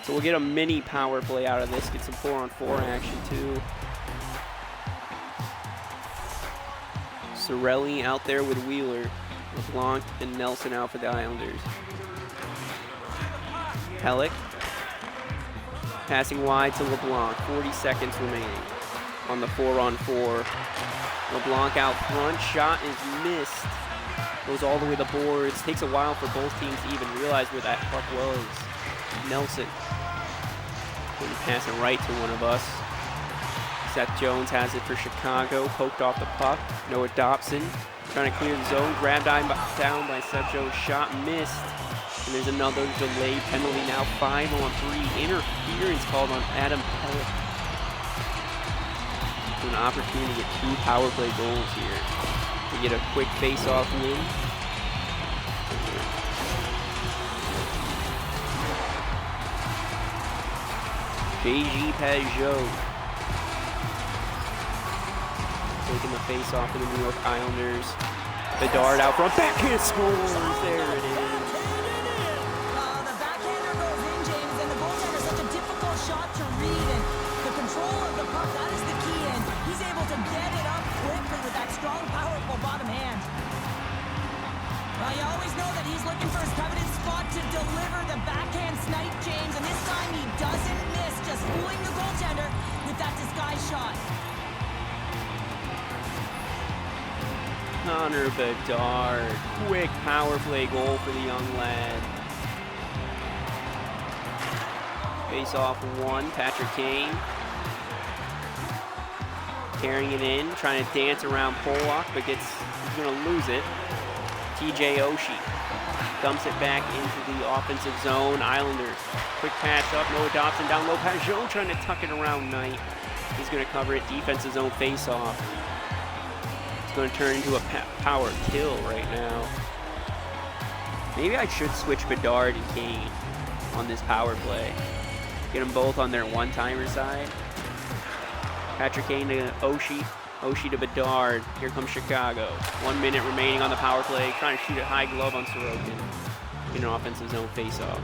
So we'll get a mini power play out of this, get some 4-on-4 action too. Sorelli out there with Wheeler, LeBlanc and Nelson out for the Islanders. Pellick passing wide to LeBlanc, 40 seconds remaining on the 4-on-4. LeBlanc out front, shot is missed. Goes all the way to the boards. Takes a while for both teams to even realize where that puck was. Nelson. Passing right to one of us. Seth Jones has it for Chicago. Poked off the puck. Noah Dobson trying to clear the zone. Grabbed down by Seth Jones. Shot missed. And there's another delayed penalty now. 5-on-3. Interference called on Adam Pellick. So an opportunity to get 2 power play goals here. To get a quick face-off win. J.G. Pajot taking the face-off of the New York Islanders. Bedard out front, backhand scores. There it is. The backhander goes in, James, and the goaltender is such a difficult shot to read. And the control of the puck, that is the key. And he's able to get it up quickly with that strong, powerful bottom hand. Well, you always know that he's looking for his coveted spot to deliver the backhand snipe, James. And this time he doesn't miss, just fooling the goaltender with that disguise shot. Connor Bedard, quick power play goal for the young lad. Face off 1, Patrick Kane. Carrying it in, trying to dance around Pollock, but he's going to lose it. TJ Oshie dumps it back into the offensive zone. Islanders, quick pass up, Noah Dobson down low. Pajot trying to tuck it around Knight. He's going to cover it, defensive zone face off. It's going to turn into a power kill right now. Maybe I should switch Bedard and Kane on this power play. Get them both on their one-timer side. Patrick Kane to Oshie. Oshie to Bedard. Here comes Chicago. 1 minute remaining on the power play. Trying to shoot a high glove on Sorokin. In an offensive zone face-off.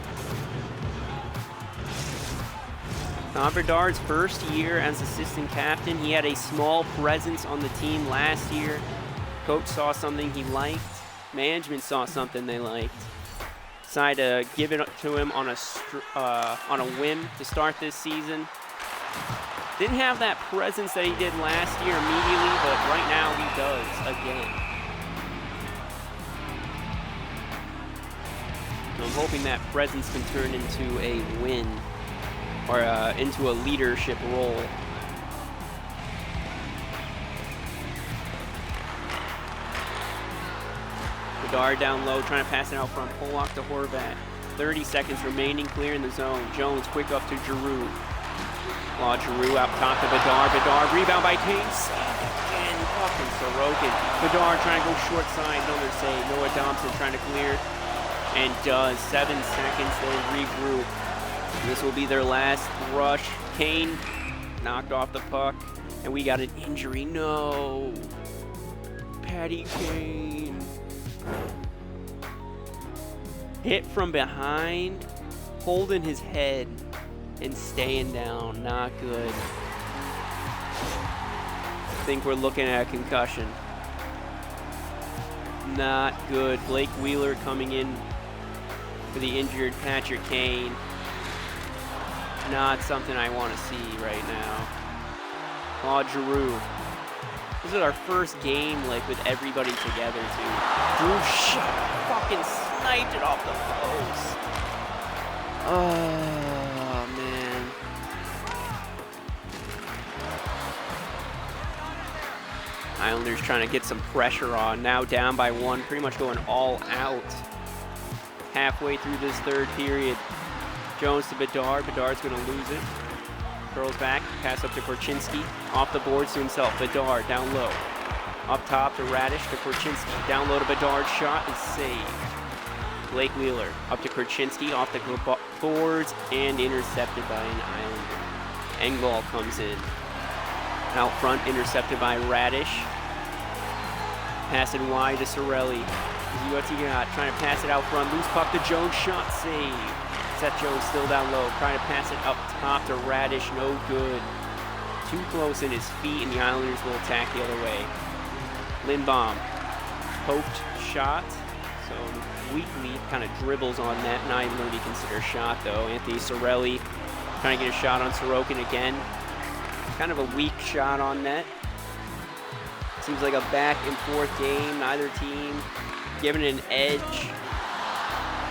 Tom Bedard's first year as assistant captain. He had a small presence on the team last year. Coach saw something he liked. Management saw something they liked. Decided to give it to him on a whim to start this season. Didn't have that presence that he did last year immediately, but right now he does again. So I'm hoping that presence can turn into a win or into a leadership role. Bedard down low, trying to pass it out front. Pollock to Horvat. 30 seconds remaining, clearing the zone. Jones quick up to Giroux. Claude Giroux out top to Bedard. Bedard, rebound by Kane. Again, fucking Sorokin. Bedard trying to go short side. Another save. Noah Dobson trying to clear. And does. 7 seconds. They regroup. This will be their last rush. Kane knocked off the puck. And we got an injury. No. Patty Kane. Hit from behind. Holding his head. And staying down, not good. I think we're looking at a concussion. Not good. Blake Wheeler coming in for the injured Patrick Kane. Not something I want to see right now. Claude Giroux. This is our first game like with everybody together too. Giroux fucking sniped it off the post. Oh, man. Islanders trying to get some pressure on. Now down by 1, pretty much going all out. Halfway through this third period. Jones to Bedard. Bedard's going to lose it. Curls back. Pass up to Korchinski. Off the boards to himself. Bedard down low. Up top to Radish to Korchinski. Down low to Bedard. Shot is saved. Blake Wheeler up to Korchinski. Off the boards and intercepted by an Islander. Engvall comes in. Out front, intercepted by Radish. Pass it wide to Cirelli. What's he got? Trying to pass it out front. Loose puck to Jones. Shot save. Seth Jones still down low. Trying to pass it up top to Radish. No good. Too close in his feet, and the Islanders will attack the other way. Lindbaum. Poked shot. So weakly kind of dribbles on net. Not even going to be considered a shot, though. Anthony Cirelli trying to get a shot on Sorokin again. Kind of a weak shot on net. Seems like a back and forth game. Neither team giving it an edge.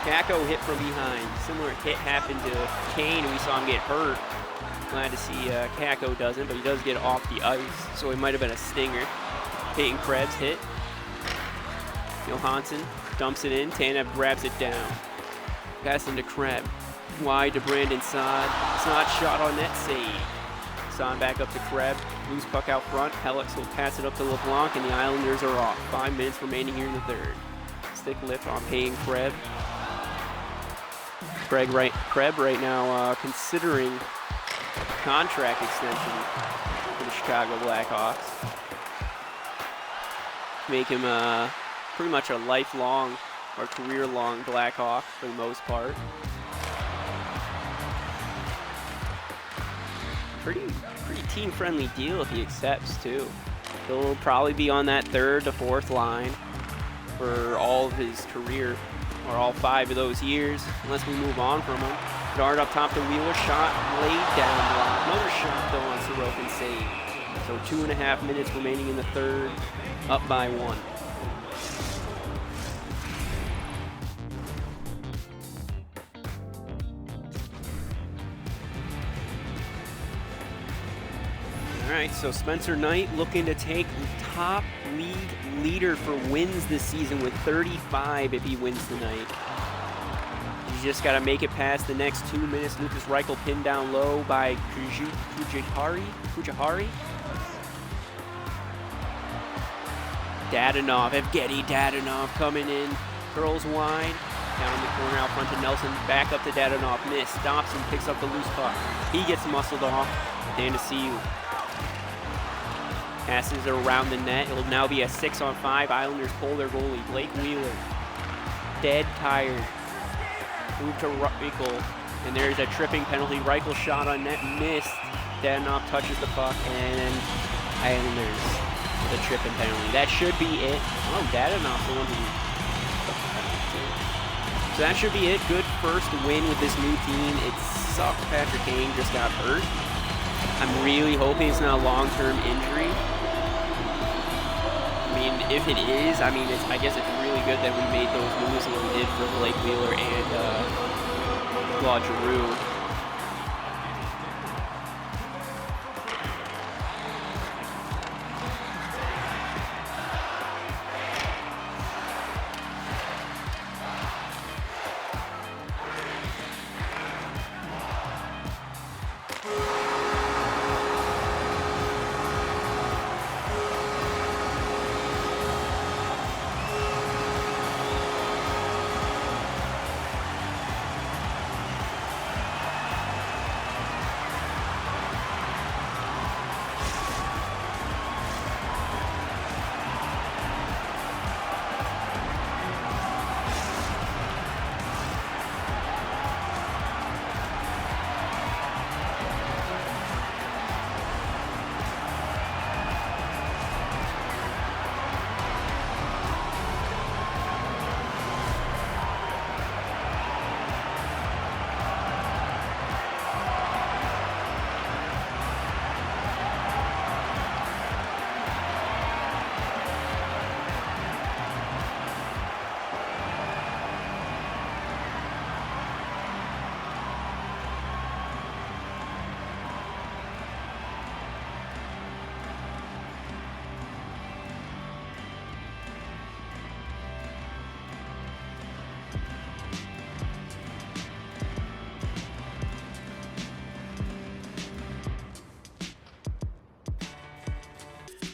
Kakko hit from behind. Similar hit happened to Kane, and we saw him get hurt. Glad to see Kakko doesn't, but he does get off the ice, so it might have been a stinger. Peyton Krebs hit. Johansson dumps it in. Tanev grabs it down. Pass into Krebs. Wide to Brandon Saad. Saad shot on net, save. Saad back up to Krebs. Loose puck out front. Helix will pass it up to LeBlanc, and the Islanders are off. 5 minutes remaining here in the third. Stick lift on Payne Krebs. Krebs right now considering contract extension for the Chicago Blackhawks. Make him pretty much a lifelong or career-long Blackhawk for the most part. Pretty team-friendly deal if he accepts too. He'll probably be on that 3rd to 4th line for all of his career, or all 5 of those years, unless we move on from him. Dart up top to Wheeler, shot laid down block. Another shot though on Sorokin, save. So 2.5 minutes remaining in the third, up by 1. All right, so Spencer Knight looking to take top league leader for wins this season with 35 if he wins tonight. He's just got to make it past the next 2 minutes. Lucas Reichel pinned down low by Kujahari. Dadonov, Evgeny Dadonov coming in. Curls wide. Down in the corner out front to Nelson. Back up to Dadonov. Miss. Stops and picks up the loose puck. He gets muscled off. Dan to see you. Passes around the net. It'll now be a 6-on-5. Islanders pull their goalie, Blake Wheeler. Dead tired. Move to Reichel. And there's a tripping penalty. Reichel shot on net. Missed. Dadonov touches the puck. And Islanders with a tripping penalty. That should be it. Oh, Dadonov's the one who... So that should be it. Good first win with this new team. It sucked Patrick Kane just got hurt. I'm really hoping it's not a long-term injury. I mean, if it is, I guess it's really good that we made those moves that we did for Blake Wheeler and Claude Giroux.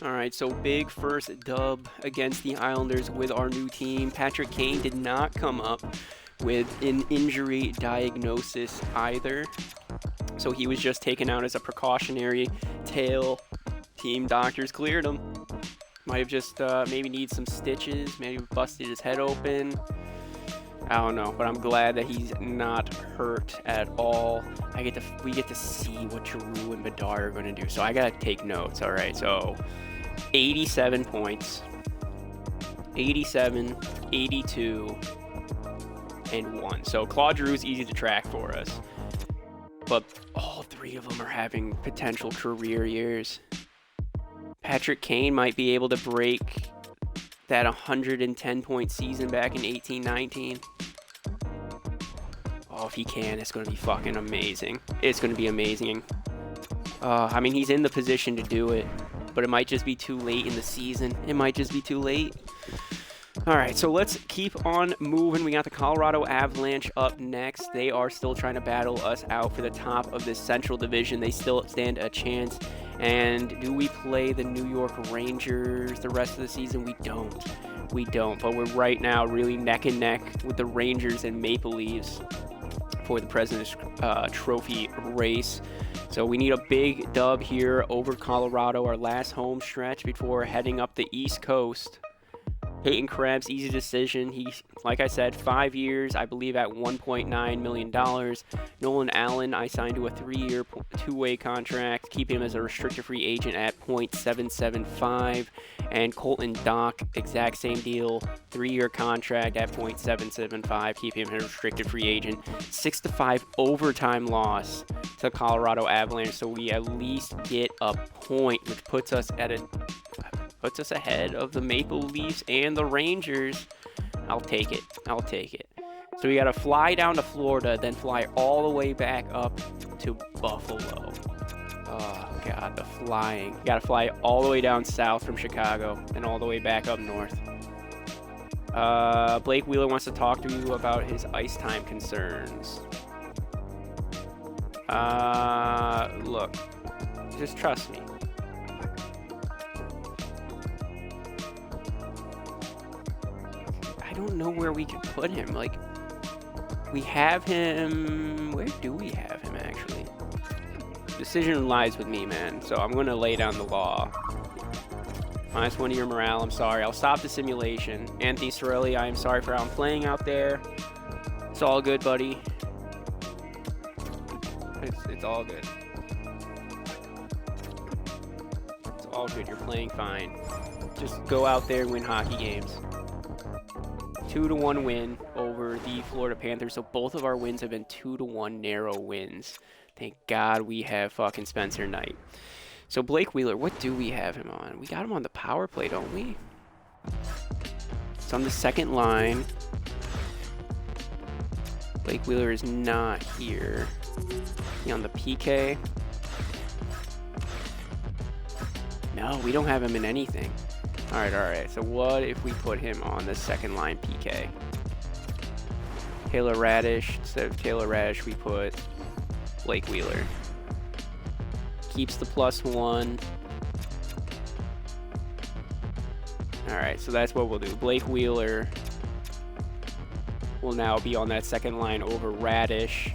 All right, so big first dub against the Islanders with our new team. Patrick Kane did not come up with an injury diagnosis either. So he was just taken out as a precautionary tale. Team doctors cleared him. Might have just maybe needs some stitches, maybe busted his head open. I don't know, but I'm glad that he's not hurt at all. We get to see what Giroux and Bedard are going to do. So I got to take notes. All right, so 87 points. 87, 82, and 1. So Claude Giroux's easy to track for us. But all three of them are having potential career years. Patrick Kane might be able to break that 110-point season back in 18-19. Oh, if he can, it's going to be fucking amazing. It's going to be amazing. I mean, he's in the position to do it, but it might just be too late in the season. It might just be too late. All right, so let's keep on moving. We got the Colorado Avalanche up next. They are still trying to battle us out for the top of this Central Division. They still stand a chance. And do we play the New York Rangers the rest of the season? We don't. We don't. But we're right now really neck and neck with the Rangers and Maple Leafs for the President's Trophy race. So we need a big dub here over Colorado, our last home stretch before heading up the East Coast. Peyton Krebs, easy decision. He, like I said, 5 years, I believe, at $1.9 million. Nolan Allen, I signed to a 3-year, two-way contract, keeping him as a restricted free agent at .775. And Colton Dock, exact same deal, 3-year contract at .775, keeping him a restricted free agent. 6-5 overtime loss to Colorado Avalanche, so we at least get a point, which puts us ahead of the Maple Leafs and the Rangers. I'll take it. I'll take it. So we got to fly down to Florida, then fly all the way back up to Buffalo. Oh, God, the flying. You got to fly all the way down south from Chicago and all the way back up north. Blake Wheeler wants to talk to you about his ice time concerns. Look, just trust me. I don't know where we can put him. Like, we have him. Where do we have him, actually? Decision lies with me, man. So I'm going to lay down the law. -1 to your morale. I'm sorry. I'll stop the simulation. Anthony Cirelli, I am sorry for how I'm playing out there. It's all good, buddy. It's all good. It's all good. You're playing fine. Just go out there and win hockey games. 2-1 win over the Florida Panthers. So both of our wins have been 2-1 narrow wins. Thank God we have fucking Spencer Knight. So Blake Wheeler, what do we have him on? We got him on the power play, don't we? It's on the second line. Blake Wheeler is not here. He on the PK? No, we don't have him in anything. All right. So what if we put him on the second line PK? Taylor Radish. Instead of Taylor Radish, we put Blake Wheeler. Keeps the +1. All right, so that's what we'll do. Blake Wheeler will now be on that second line over Radish.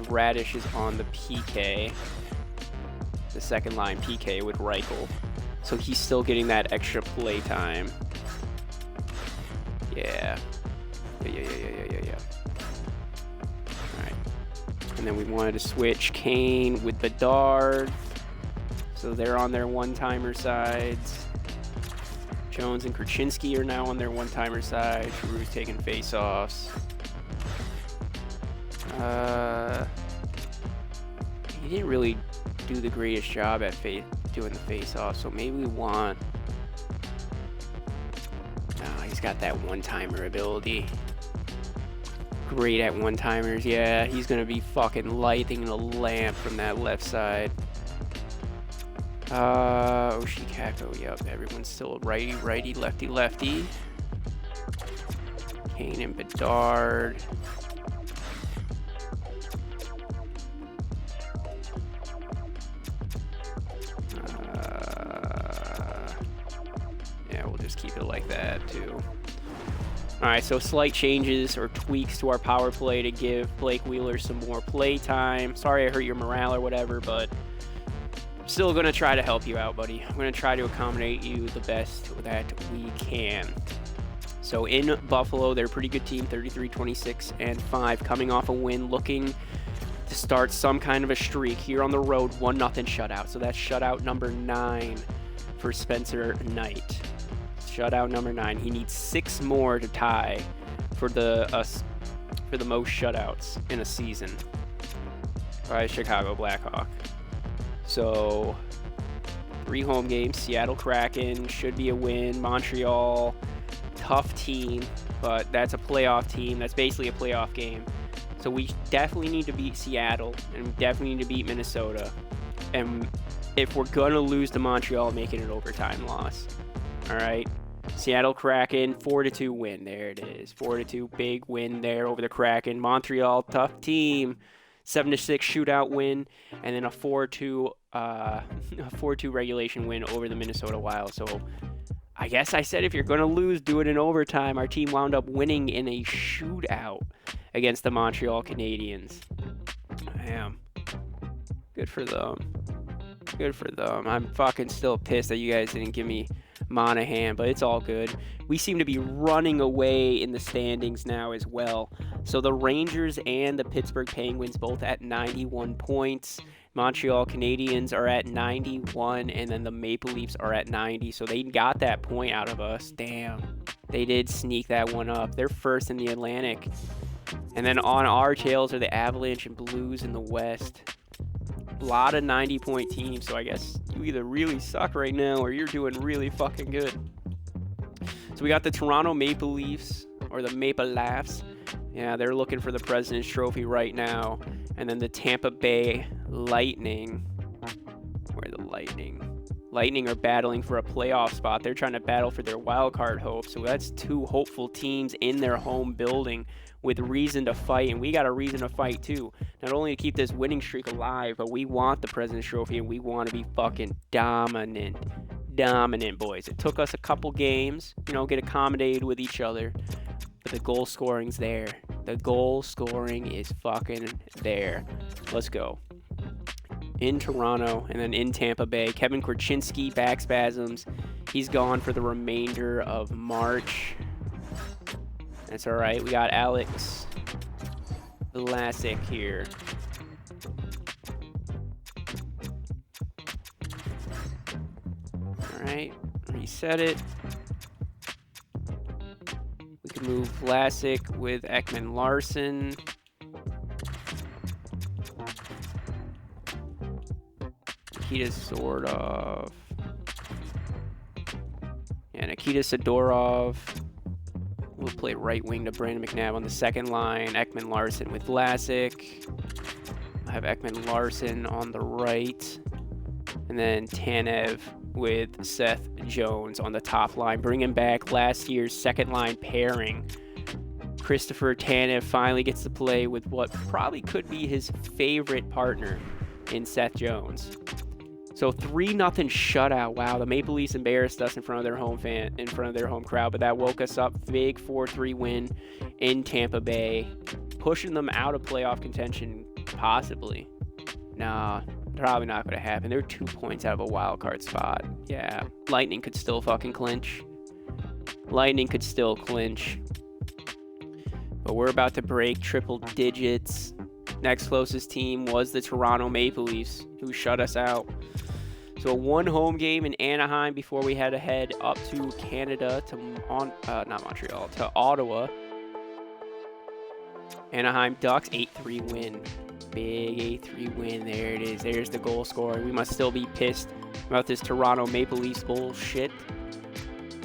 Radish is on the PK. The second line PK with Reichel. So he's still getting that extra play time. Yeah. Alright. And then we wanted to switch Kane with Bedard. So they're on their one-timer sides. Jones and Krasinski are now on their one-timer side. Giroux's taking face-offs. He didn't really do the greatest job at doing the face-off, so maybe we want... No, he's got that one-timer ability. Great at one-timers. Yeah, he's going to be fucking lighting a lamp from that left side. Oshikako, yep, everyone's still righty, lefty. Kane and Bedard. right, so slight changes or tweaks to our power play to give Blake Wheeler some more play time. Sorry I hurt your morale or whatever, but I'm still going to try to help you out, buddy. I'm going to try to accommodate you the best that we can. So in Buffalo, they're a pretty good team, 33-26-5, coming off a win, looking to start some kind of a streak here on the road, 1-0 shutout. So that's shutout number 9 for Spencer Knight. Shutout number 9. He needs 6 more to tie for the most shutouts in a season by Chicago Blackhawk. So 3 home games. Seattle Kraken should be a win. Montreal, tough team, but that's a playoff team. That's basically a playoff game. So we definitely need to beat Seattle, and we definitely need to beat Minnesota. And if we're going to lose to Montreal, make it an overtime loss. All right? Seattle Kraken, 4-2 win. There it is. 4-2, big win there over the Kraken. Montreal, tough team. 7-6 shootout win, and then a 4-2 regulation win over the Minnesota Wild. So I guess I said if you're going to lose, do it in overtime. Our team wound up winning in a shootout against the Montreal Canadiens. Damn. Good for them. Good for them. I'm fucking still pissed that you guys didn't give me Monahan, but it's all good. We seem to be running away in the standings now as well. So the Rangers and the Pittsburgh Penguins both at 91 points. Montreal Canadiens are at 91, and then the Maple Leafs are at 90. So they got that point out of us. Damn. They did sneak that one up. They're first in the Atlantic. And then on our tails are the Avalanche and Blues in the West. A lot of 90-point teams, so I guess you either really suck right now or you're doing really fucking good. So we got the Toronto Maple Leafs, or the Maple Laughs. Yeah, they're looking for the President's Trophy right now. And then the Tampa Bay Lightning. Where are the Lightning? Lightning are battling for a playoff spot. They're trying to battle for their wild card hope. So that's 2 hopeful teams in their home building with reason to fight, and we got a reason to fight too. Not only to keep this winning streak alive, but we want the President's Trophy, and we want to be fucking dominant, boys. It took us a couple games, get accommodated with each other, but the goal scoring's there. The goal scoring is fucking there. Let's go. In Toronto, and then in Tampa Bay, Kevin Korchinski, back spasms. He's gone for the remainder of March. That's all right. We got Alex Vlasic here. All right. Reset it. We can move Vlasic with Ekman Larson. Nikita Zordov. Yeah, Nikita Sidorov. We'll play right wing to Brandon McNabb on the second line. Ekman Larson with Vlasic. I have Ekman Larson on the right. And then Tanev with Seth Jones on the top line. Bringing back last year's second line pairing. Christopher Tanev finally gets to play with what probably could be his favorite partner in Seth Jones. So 3-0 shutout. Wow, the Maple Leafs embarrassed us in front of their home crowd, but that woke us up. Big 4-3 win in Tampa Bay, pushing them out of playoff contention, possibly. Nah, probably not going to happen. They're 2 points out of a wild card spot. Yeah, Lightning could still fucking clinch. Lightning could still clinch. But we're about to break triple digits. Next closest team was the Toronto Maple Leafs, who shut us out. So 1 home game in Anaheim before we had to head up to Canada to Ottawa. Anaheim Ducks 8-3 win. Big 8-3 win. There it is. There's the goal scoring. We must still be pissed about this Toronto Maple Leafs bullshit.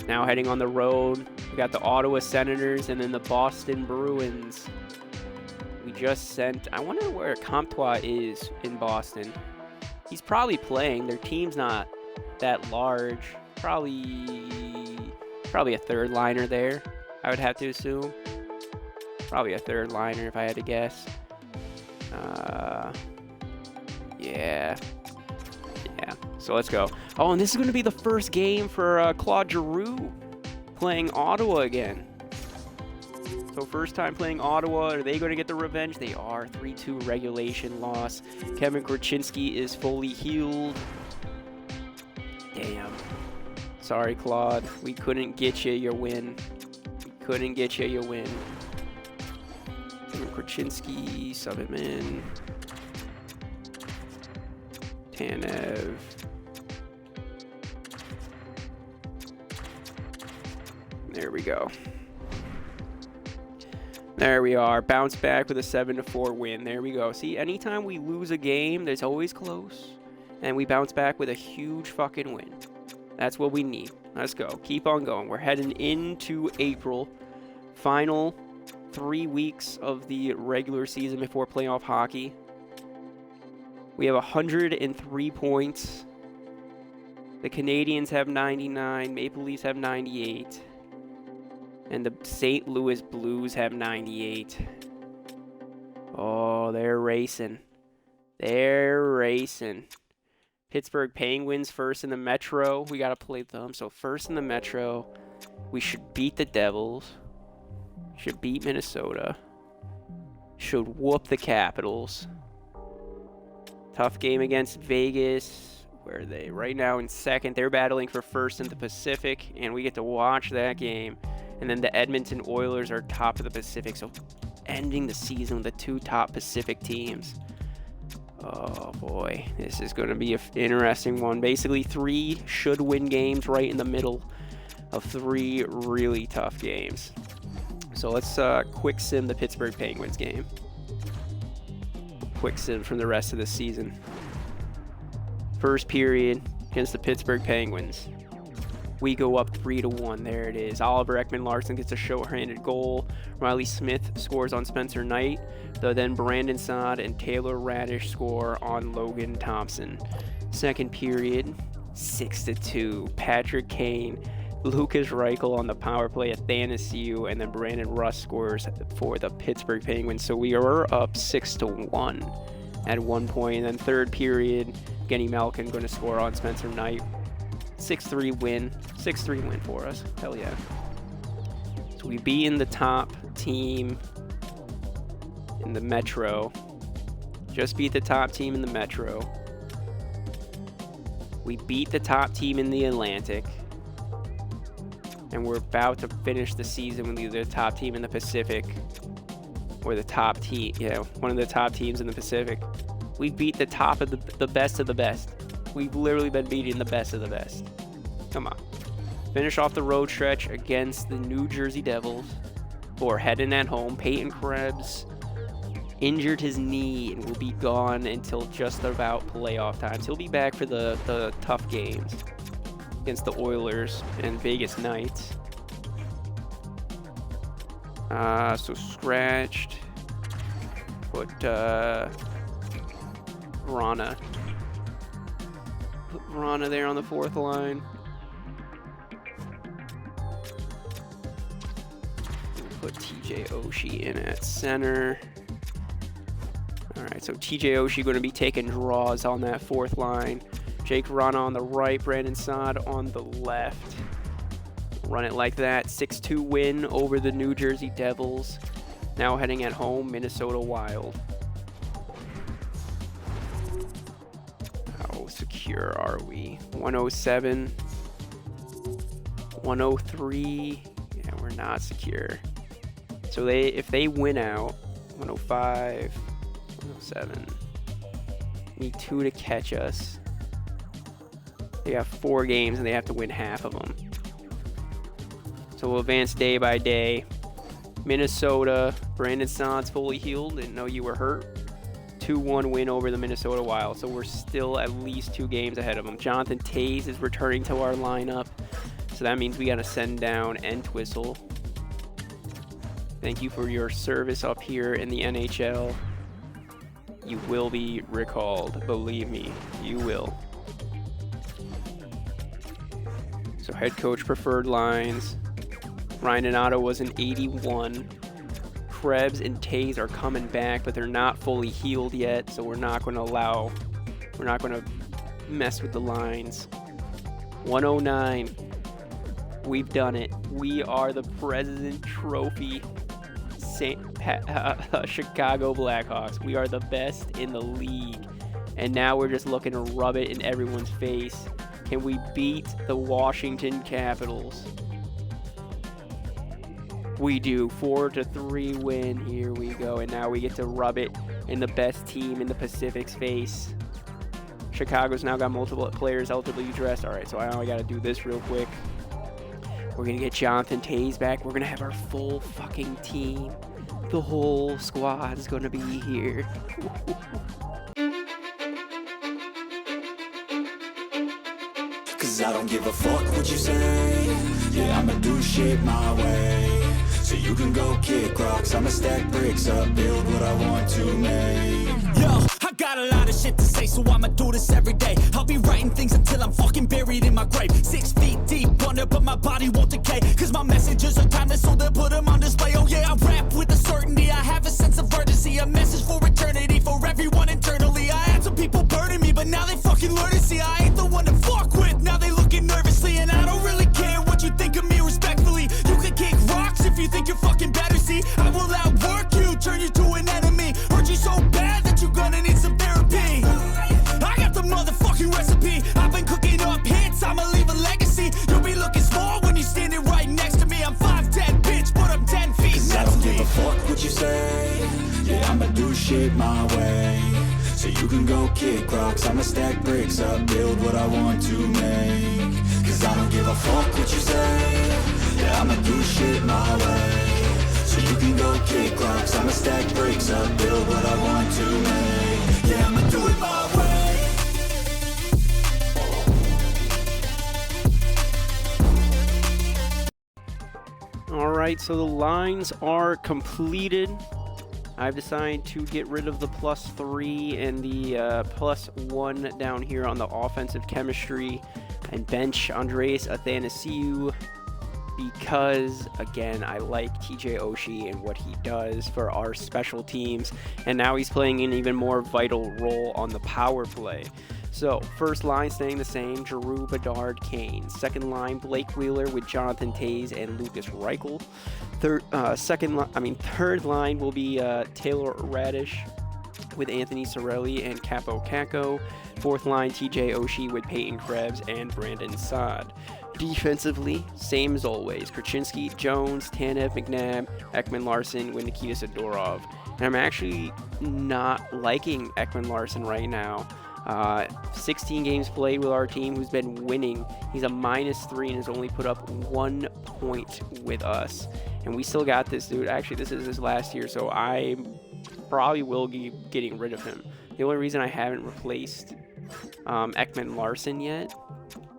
Now heading on the road, we got the Ottawa Senators and then the Boston Bruins. We just sent, I wonder where Comtois is in Boston. He's probably playing. Their team's not that large. Probably a third liner there, I would have to assume. Probably a third liner if I had to guess. Yeah. So let's go. Oh, and this is going to be the first game for Claude Giroux playing Ottawa again. So first time playing Ottawa. Are they going to get the revenge? They are. 3-2 regulation loss. Kevin Korchinski is fully healed. Damn. Sorry, Claude. We couldn't get you your win. Couldn't get you your win. Kevin Korchinski, sub him in. Tanev. There we go. There we are. Bounce back with a 7-4 win. There we go. See, anytime we lose a game, it's always close. And we bounce back with a huge fucking win. That's what we need. Let's go. Keep on going. We're heading into April. Final 3 weeks of the regular season before playoff hockey. We have 103 points. The Canadiens have 99. Maple Leafs have 98. And the St. Louis Blues have 98. Oh, they're racing. They're racing. Pittsburgh Penguins first in the Metro. We got to play them. So first in the Metro. We should beat the Devils. Should beat Minnesota. Should whoop the Capitals. Tough game against Vegas. Where are they? Right now in second. They're battling for first in the Pacific. And we get to watch that game. And then the Edmonton Oilers are top of the Pacific. So ending the season with the 2 top Pacific teams. Oh boy, this is going to be an interesting one. Basically 3 should-win games right in the middle of 3 really tough games. So let's quick sim the Pittsburgh Penguins game. Quick sim from the rest of the season. First period against the Pittsburgh Penguins. We go up 3-1. There it is. Oliver Ekman-Larsson gets a short-handed goal. Riley Smith scores on Spencer Knight. Then Brandon Saad and Taylor Radish score on Logan Thompson. Second period, 6-2. Patrick Kane, Lucas Reichel on the power play at Thanasiu, and then Brandon Russ scores for the Pittsburgh Penguins. So we are up 6-1 at one point. And then third period, Genny Malkin going to score on Spencer Knight. 6-3 win. 6-3 win for us. Hell yeah. So we be in the top team in the Metro. Just beat the top team in the Metro. We beat the top team in the Atlantic. And we're about to finish the season with either the top team in the Pacific or the top team, one of the top teams in the Pacific. We beat the top of the best of the best. We've literally been beating the best of the best. Come on. Finish off the road stretch against the New Jersey Devils. Or heading at home. Peyton Krebs injured his knee and will be gone until just about playoff times. He'll be back for the tough games against the Oilers and Vegas Knights. So scratched. Put Rana. Put Rana there on the fourth line. Put TJ Oshie in at center. Alright, so TJ Oshie going to be taking draws on that fourth line. Jake Rana on the right, Brandon Saad on the left. Run it like that. 6-2 win over the New Jersey Devils. Now heading at home, Minnesota Wild. How secure are we? 107. 103. Yeah, we're not secure. So if they win out, 105, 107. Need 2 to catch us. They got 4 games and they have to win half of them. So we'll advance day by day. Minnesota, Brandon Saad's fully healed. Didn't know you were hurt. 2-1 win over the Minnesota Wild. So we're still at least 2 games ahead of them. Jonathan Toews is returning to our lineup. So that means we got to send down Entwistle. Thank you for your service up here in the NHL. You will be recalled. Believe me, you will. So head coach preferred lines. Ryan Donato was an 81. Krebs and Toews are coming back, but they're not fully healed yet, so we're not going to mess with the lines. 109. We've done it. We are the President Trophy Chicago Blackhawks. We are the best in the league. And now we're just looking to rub it in everyone's face. Can we beat the Washington Capitals? We do. 4-3 win. Here we go. And now we get to rub it in the best team in the Pacific's face. Chicago's now got multiple players eligible to dress. All right, so I know I got to do this real quick. We're going to get Jonathan Toews back. We're going to have our full fucking team. The whole squad is going to be here. Cause I don't give a fuck what you say. Yeah, I'ma do shit my way. So you can go kick rocks, I'ma stack bricks up, build what I want to make. Yo, I got a lot of shit to say, so I'ma do this every day. I'll be writing things until I'm fucking buried in my grave. 6 feet deep under, but my body won't decay. Cause my messages are timeless, so they'll put them on display. Oh yeah, I rap with a certainty, I have a sense of urgency. A message for eternity, for everyone internally. I had some people burning me, but now they fucking learn to see I ain't the one to fuck with. Now they looking nervously, and I don't really care what you think of me respectfully. You can kick rocks if you think you're fucking better, see. I will outwork you, turn you to an enemy. Hurt you so bad that you're gonna need some therapy. I got the motherfucking recipe. I've been cooking up hits, I'ma leave a legacy. You'll be looking small when you're standing right next to me. I'm 5'10", bitch, but I'm 10 feet. Cause I don't give a fuck what you say. Yeah, I'ma do shit my way. So you can go kick rocks, I'ma stack bricks up, build what I want to make. Cause I don't give a fuck what you say. Yeah, I'ma do shit my way. So you can go kick rocks, I'ma stack bricks up, build what I want to make. Yeah, I'ma do it my way. All right, so the lines are completed. I've decided to get rid of the +3 and the +1 down here on the offensive chemistry and bench Andreas Athanasiou because, again, I like TJ Oshie and what he does for our special teams, and now he's playing an even more vital role on the power play. So, first line staying the same, Giroux, Bedard, Kane. Second line, Blake Wheeler with Jonathan Toews and Lucas Reichel. Third line will be Taylor Radish with Anthony Cirelli and Capo Caco. Fourth line, TJ Oshie with Peyton Krebs and Brandon Saad. Defensively, same as always, Krasinski, Jones, Tanev, McNabb, Ekman-Larsson with Nikita Zadorov. And I'm actually not liking Ekman-Larsson right now. 16 games played with our team, who's been winning. He's a -3 and has only put up 1 point with us. And we still got this dude. Actually, this is his last year, so I probably will be getting rid of him. The only reason I haven't replaced Ekman-Larsson yet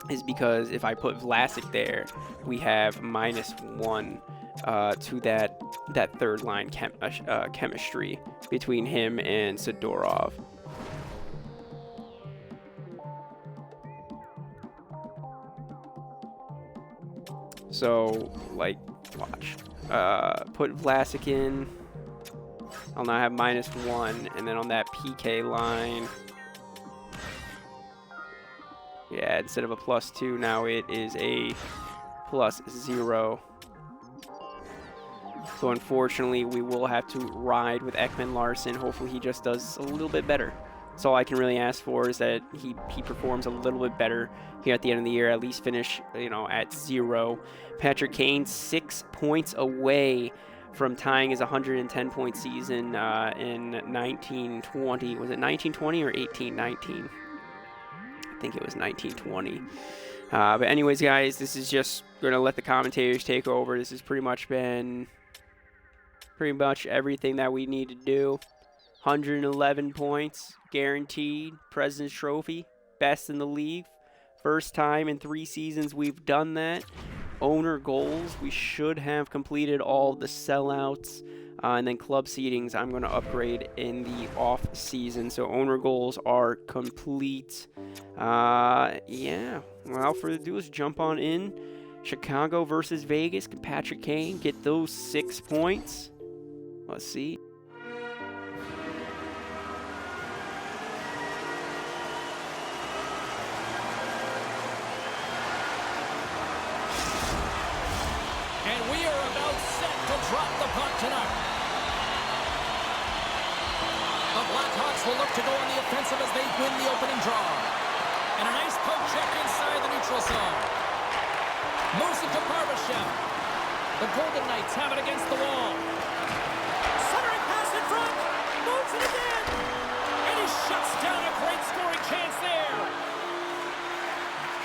is because if I put Vlasic there, we have -1 to that third line chemistry between him and Zadorov. So, like, watch. Put Vlasic in. I'll now have -1, and then on that PK line, yeah, instead of a +2, now it is a +0. So unfortunately, we will have to ride with Ekman-Larsson. Hopefully he just does a little bit better. That's all I can really ask for, is that he performs a little bit better here at the end of the year, at least finish, at 0. Patrick Kane, 6 points away from tying his 110-point season in 1920. Was it 1920 or 1819? I think it was 1920. But anyways, guys, this is just going to let the commentators take over. This has pretty much been everything that we need to do. 111 points, guaranteed. President's Trophy, best in the league. First time in 3 seasons we've done that. Owner goals, we should have completed all the sellouts. And then club seedings, I'm going to upgrade in the off season. So owner goals are complete. Yeah, without further ado, let's jump on in. Chicago versus Vegas. Can Patrick Kane get those 6 points? Let's see. And we are about set to drop the puck tonight. will look to go on the offensive as they win the opening draw. And a nice poke check inside the neutral zone. Moves it to Barbashev. The Golden Knights have it against the wall. Centering pass in front. Moves it again. And he shuts down a great scoring chance there.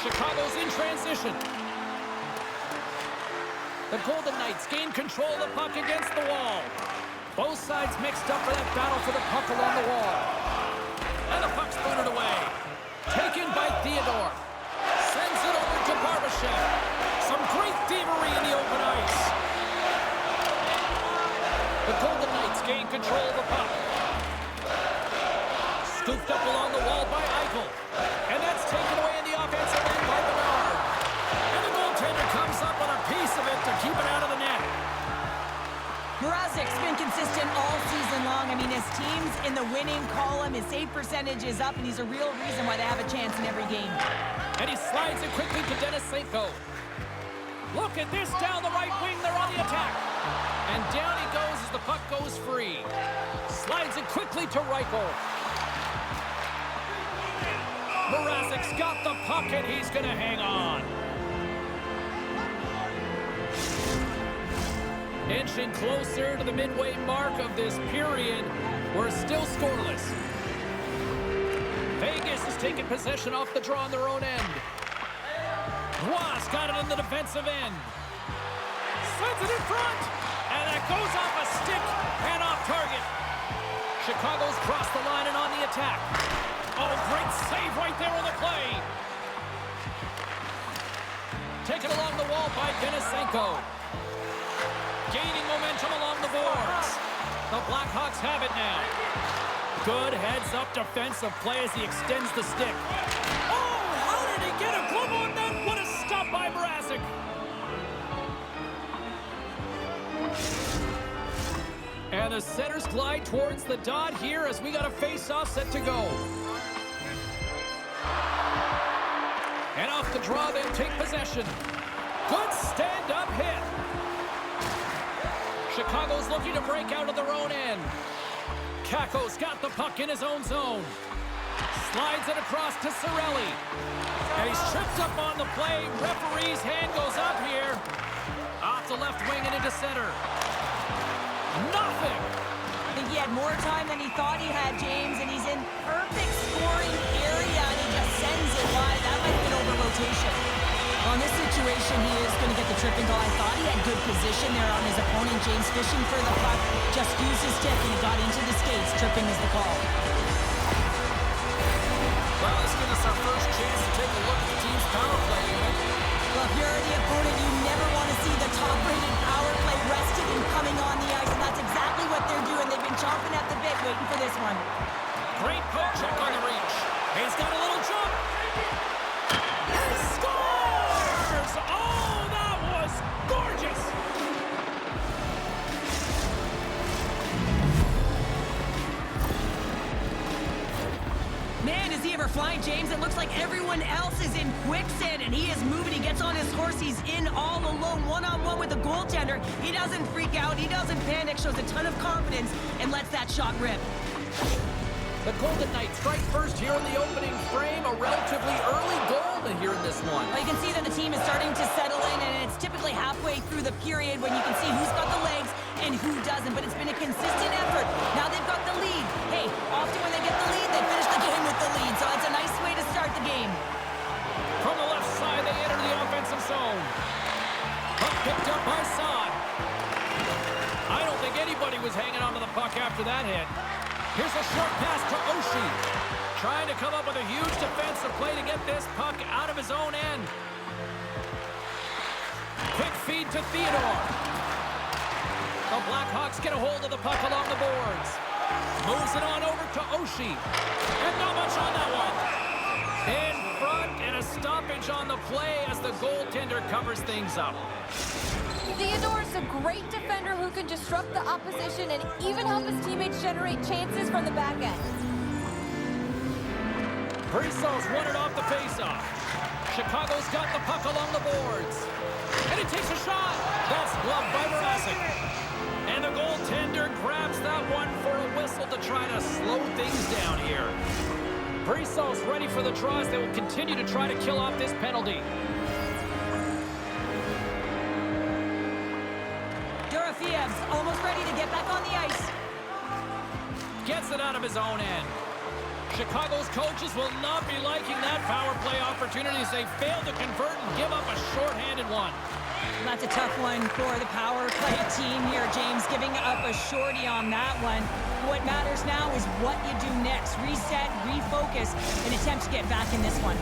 Chicago's in transition. The Golden Knights gain control of the puck against the wall. Both sides mixed up for that battle for the puck along the wall. And the puck's booted away. Taken by Theodore. Sends it over to Barbashev. Some great thievery in the open ice. The Golden Knights gain control of the puck. Scooped up along the wall by Eichel. And that's taken away in the offensive end by Bernard. And the goaltender comes up with a piece of it to keep it out of the net. Mrazek's been consistent all season long. I mean, his team's in the winning column. His save percentage is up, and he's a real reason why they have a chance in every game. And he slides it quickly to Dennis Senko. Look at this down the right wing. They're on the attack. And down he goes as the puck goes free. Slides it quickly to Reichel. Mrazek's got the puck, and he's going to hang on. Inching closer to the midway mark of this period. We're still scoreless. Vegas has taken possession off the draw on their own end. Ross got it in the defensive end. Sends it in front. And that goes off a stick and off target. Chicago's crossed the line and on the attack. Oh, great save right there on the play. Taken along the wall by Denisenko. Gaining momentum along the boards. The Blackhawks have it now. Good heads-up defensive play as he extends the stick. Oh, how did he get a glove on that? What a stop by Mrazek. And the centers glide towards the dot here as we got a face-off set to go. And off the draw, they take possession. Good stand-up hit. Chicago's looking to break out of their own end. Kakko's got the puck in his own zone. Slides it across to Cirelli. And he's tripped up on the play. Referee's hand goes up here. Off the left wing and into center. Nothing. I think he had more time than he thought he had, James, and he's in perfect scoring area, and he just sends it wide. That might have been over rotation. Well, in this situation, he is going to get the tripping goal. I thought he had good position there on his opponent. James fishing for the puck, just used his stick, and he got into the skates. Tripping is the call. Well, let's give us our first chance to take a look at the team's power play unit. Well, if you're the opponent, you never want to see the top-rated power play rested and coming on the ice, and that's exactly what they're doing. They've been chomping at the bit waiting for this one. Great poke check on the reach. He's got a little jump. He scores! Oh, that was gorgeous! Man, is he ever flying, James? It looks like everyone else is in quicksand, and he is moving. He gets on his horse. He's in all alone, one-on-one with the goaltender. He doesn't freak out. He doesn't panic, shows a ton of confidence, and lets that shot rip. The Golden Knights strike first here in the opening frame. A relatively early goal here in this one. Well, you can see that the team is starting to settle in, and it's typically halfway through the period when you can see who's got the legs and who doesn't, but it's been a consistent effort. Now they've got the lead. Hey, often when they get the lead, they finish the game with the lead, so it's a nice way to start the game. From the left side, they enter the offensive zone. Puck picked up by Saad. I don't think anybody was hanging onto the puck after that hit. Here's a short pass to Oshie. Trying to come up with a huge defensive play to get this puck out of his own end. Quick feed to Theodore. The Blackhawks get a hold of the puck along the boards. Moves it on over to Oshie. And not much on that one. In front and a stoppage on the play as the goaltender covers things up. Theodore's a great defender who can disrupt the opposition and even help his teammates generate chances from the back end. Brisov's won it off the faceoff. Chicago's got the puck along the boards. And he takes a shot. That's gloved by Mrazek. And the goaltender grabs that one for a whistle to try try to slow things down here. Brisov's ready for the draws. They will continue to try to kill off this penalty. Dorofiev's almost ready to get back on the ice. Gets it out of his own end. Chicago's coaches will not be liking that power play opportunity as they fail to convert and give up a shorthanded one. That's a tough one for the power play team here, James, giving up a shorty on that one. What matters now is what you do next. Reset, refocus, and attempt to get back in this one.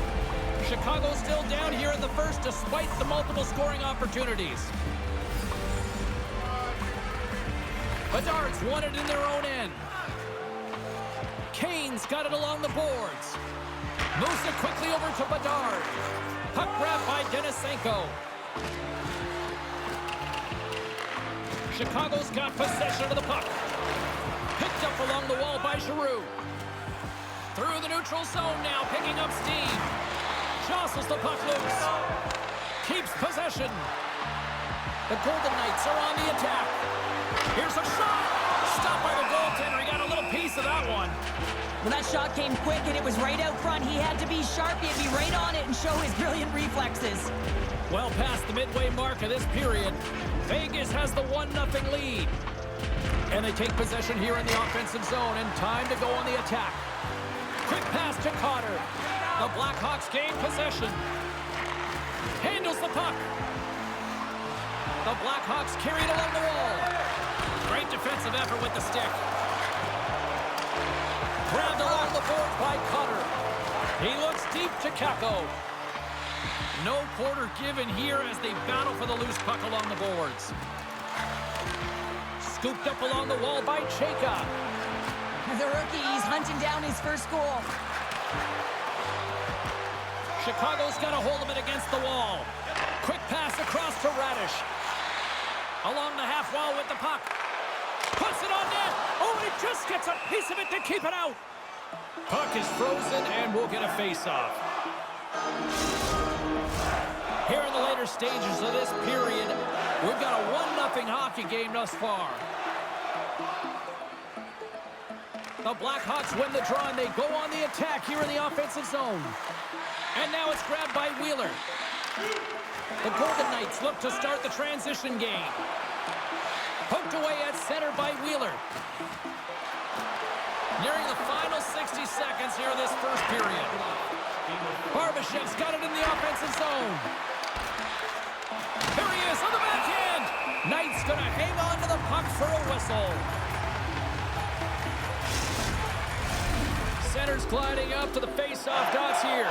Chicago's still down here in the first despite the multiple scoring opportunities. Bedard's won it in their own end. Kane's got it along the boards. Moves it quickly over to Bedard. Puck grabbed by Denisenko. Chicago's got possession of the puck. Picked up along the wall by Giroux. Through the neutral zone now, picking up steam. Jostles the puck loose. Keeps possession. The Golden Knights are on the attack. Here's a shot. Stopped by the goaltender. He got a little piece of that one. Well, that shot came quick, and it was right out front. He had to be sharp. He had to be right on it and show his brilliant reflexes. Well past the midway mark of this period, Vegas has the 1-0 lead. And they take possession here in the offensive zone, and time to go on the attack. Quick pass to Cotter. The Blackhawks gain possession. Handles the puck. The Blackhawks carry it along the wall. Great defensive effort with the stick. Grabbed along the board by Cotter. He looks deep to Kakko. No quarter given here as they battle for the loose puck along the boards. Scooped up along the wall by Chayka. The rookie, he's hunting down his first goal. Chicago's got a hold of it against the wall. Quick pass across to Radish. Along the half wall with the puck. Puts it on net. Oh, and he just gets a piece of it to keep it out. Puck is frozen and we'll get a face-off. Here in the later stages of this period, we've got a 1-0 hockey game thus far. The Blackhawks win the draw and they go on the attack here in the offensive zone. And now it's grabbed by Wheeler. The Golden Knights look to start the transition game. Poked away at center by Wheeler. Nearing the final 60 seconds here in this first period. Barbashev's got it in the offensive zone. Here he is on the backhand. Knight's going to hang on to the puck for a whistle. Center's gliding up to the face-off dots here.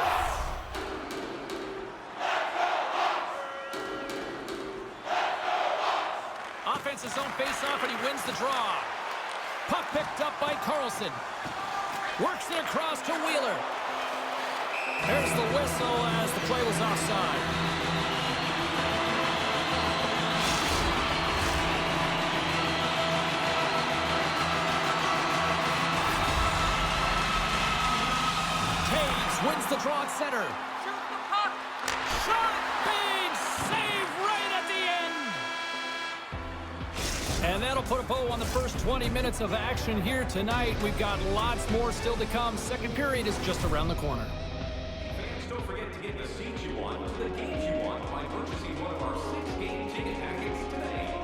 Offensive zone face-off, and he wins the draw. Puck picked up by Carlson. Works it across to Wheeler. There's the whistle as the play was offside. Taves wins the draw at center. Shoot the puck. Shot! Big save right at the end! And that'll put a bow on the first 20 minutes of action here tonight. We've got lots more still to come. Second period is just around the corner. Fans, don't forget to get the seats you want to the games you want by purchasing one of our 6-game ticket packets today.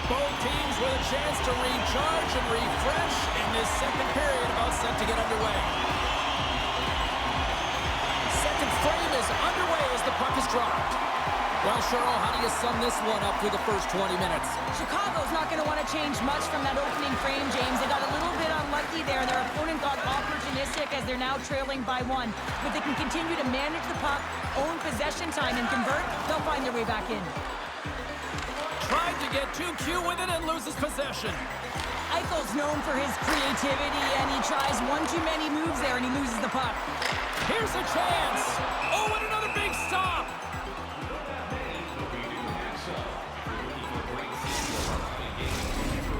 Both teams with a chance to recharge and refresh, and this second period about set to get underway. Second frame is underway as the puck is dropped. Well, Cheryl, how do you sum this one up through the first 20 minutes? Chicago's not going to want to change much from that opening frame, James. They got a little bit unlucky there, and their opponent got opportunistic as they're now trailing by 1. But they can continue to manage the puck, own possession time, and convert. They'll find their way back in. Tried to get too cute with it and loses possession. Eichel's known for his creativity, and he tries one too many moves there, and he loses the puck. Here's a chance. Oh, and another big stop.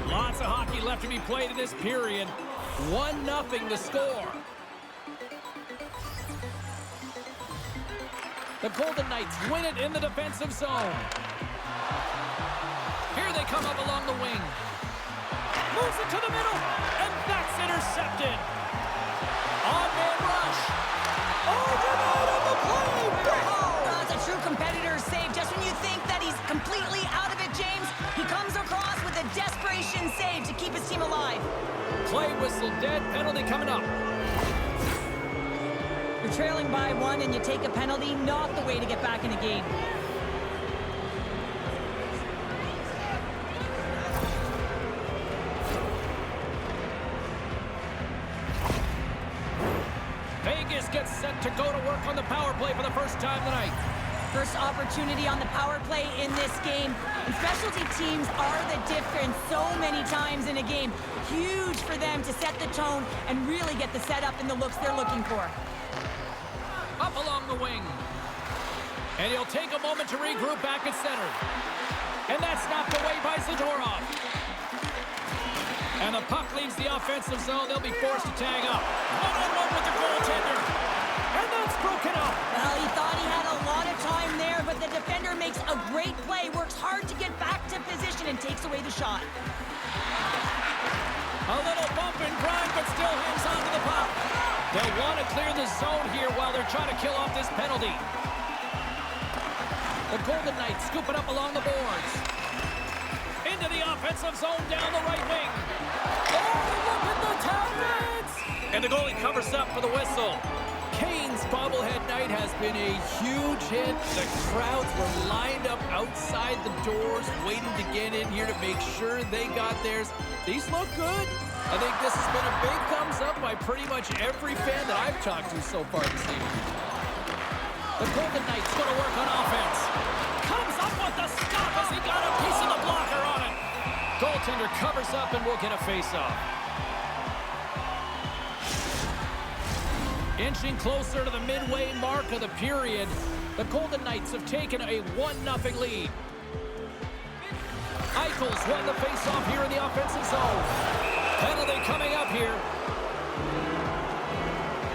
Lots of hockey left to be played in this period. 1-0 the score. The Golden Knights win it in the defensive zone. Here they come up along the wing. Moves it to the middle, and that's intercepted. On-man rush. Oh, denied on the play. Oh, that's a true competitor's save. Just when you think that he's completely out of it, James, he comes across with a desperation save to keep his team alive. Play whistle dead, penalty coming up. You're trailing by 1 and you take a penalty, not the way to get back in the game. Vegas gets set to go to work on the power play for the first time tonight. First opportunity on the power play in this game. And specialty teams are the difference so many times in a game. Huge for them to set the tone and really get the setup and the looks they're looking for. Up along the wing. And he'll take a moment to regroup back at center. And that's knocked away by Zadorov. And the puck leaves the offensive zone. They'll be forced to tag up. 1-on-1 with the goaltender. And that's broken up. Well, he thought he had a lot of time there, but the defender makes a great play, works hard to get back to position, and takes away the shot. A little bump and grind, but still hangs on to the puck. They'll want to clear the zone here while they're trying to kill off this penalty. The Golden Knights scoop it up along the boards. Into the offensive zone down the right wing. Oh, look at the tackles! And the goalie covers up for the whistle. Kane's bobblehead night has been a huge hit. The crowds were lined up outside the doors waiting to get in here to make sure they got theirs. These look good. I think this has been a big thumbs up by pretty much every fan that I've talked to so far this evening. The Golden Knights going to work on offense. Comes up with the stop as he got a piece of the blocker on it. Goaltender covers up and will get a face-off. Inching closer to the midway mark of the period, the Golden Knights have taken a 1-0 lead. Eichel's won the face-off here in the offensive zone. Penalty coming up here.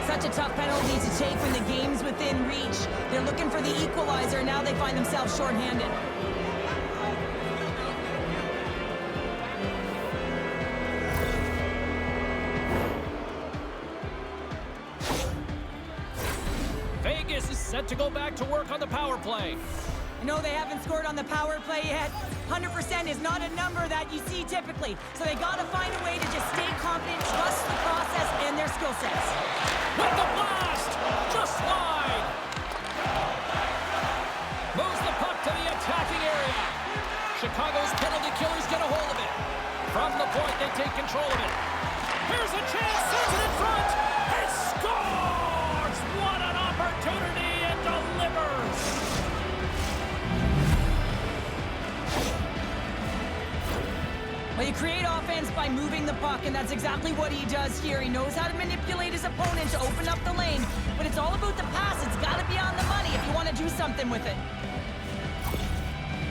Such a tough penalty to take when the game's within reach. They're looking for the equalizer. Now they find themselves shorthanded. Vegas is set to go back to work on the power play. No, they haven't scored on the power play yet. 100% is not a number that you see typically. So they got to find a way to just stay confident, trust the process and their skill sets. With the blast! Just wide! Moves the puck to the attacking area. Chicago's penalty killers get a hold of it. From the point, they take control of it. Here's a chance, sends it in front, and scores! What an opportunity, and delivers! Well, you create offense by moving the puck, and that's exactly what he does here. He knows how to manipulate his opponent to open up the lane, but it's all about the pass. It's got to be on the money if you want to do something with it.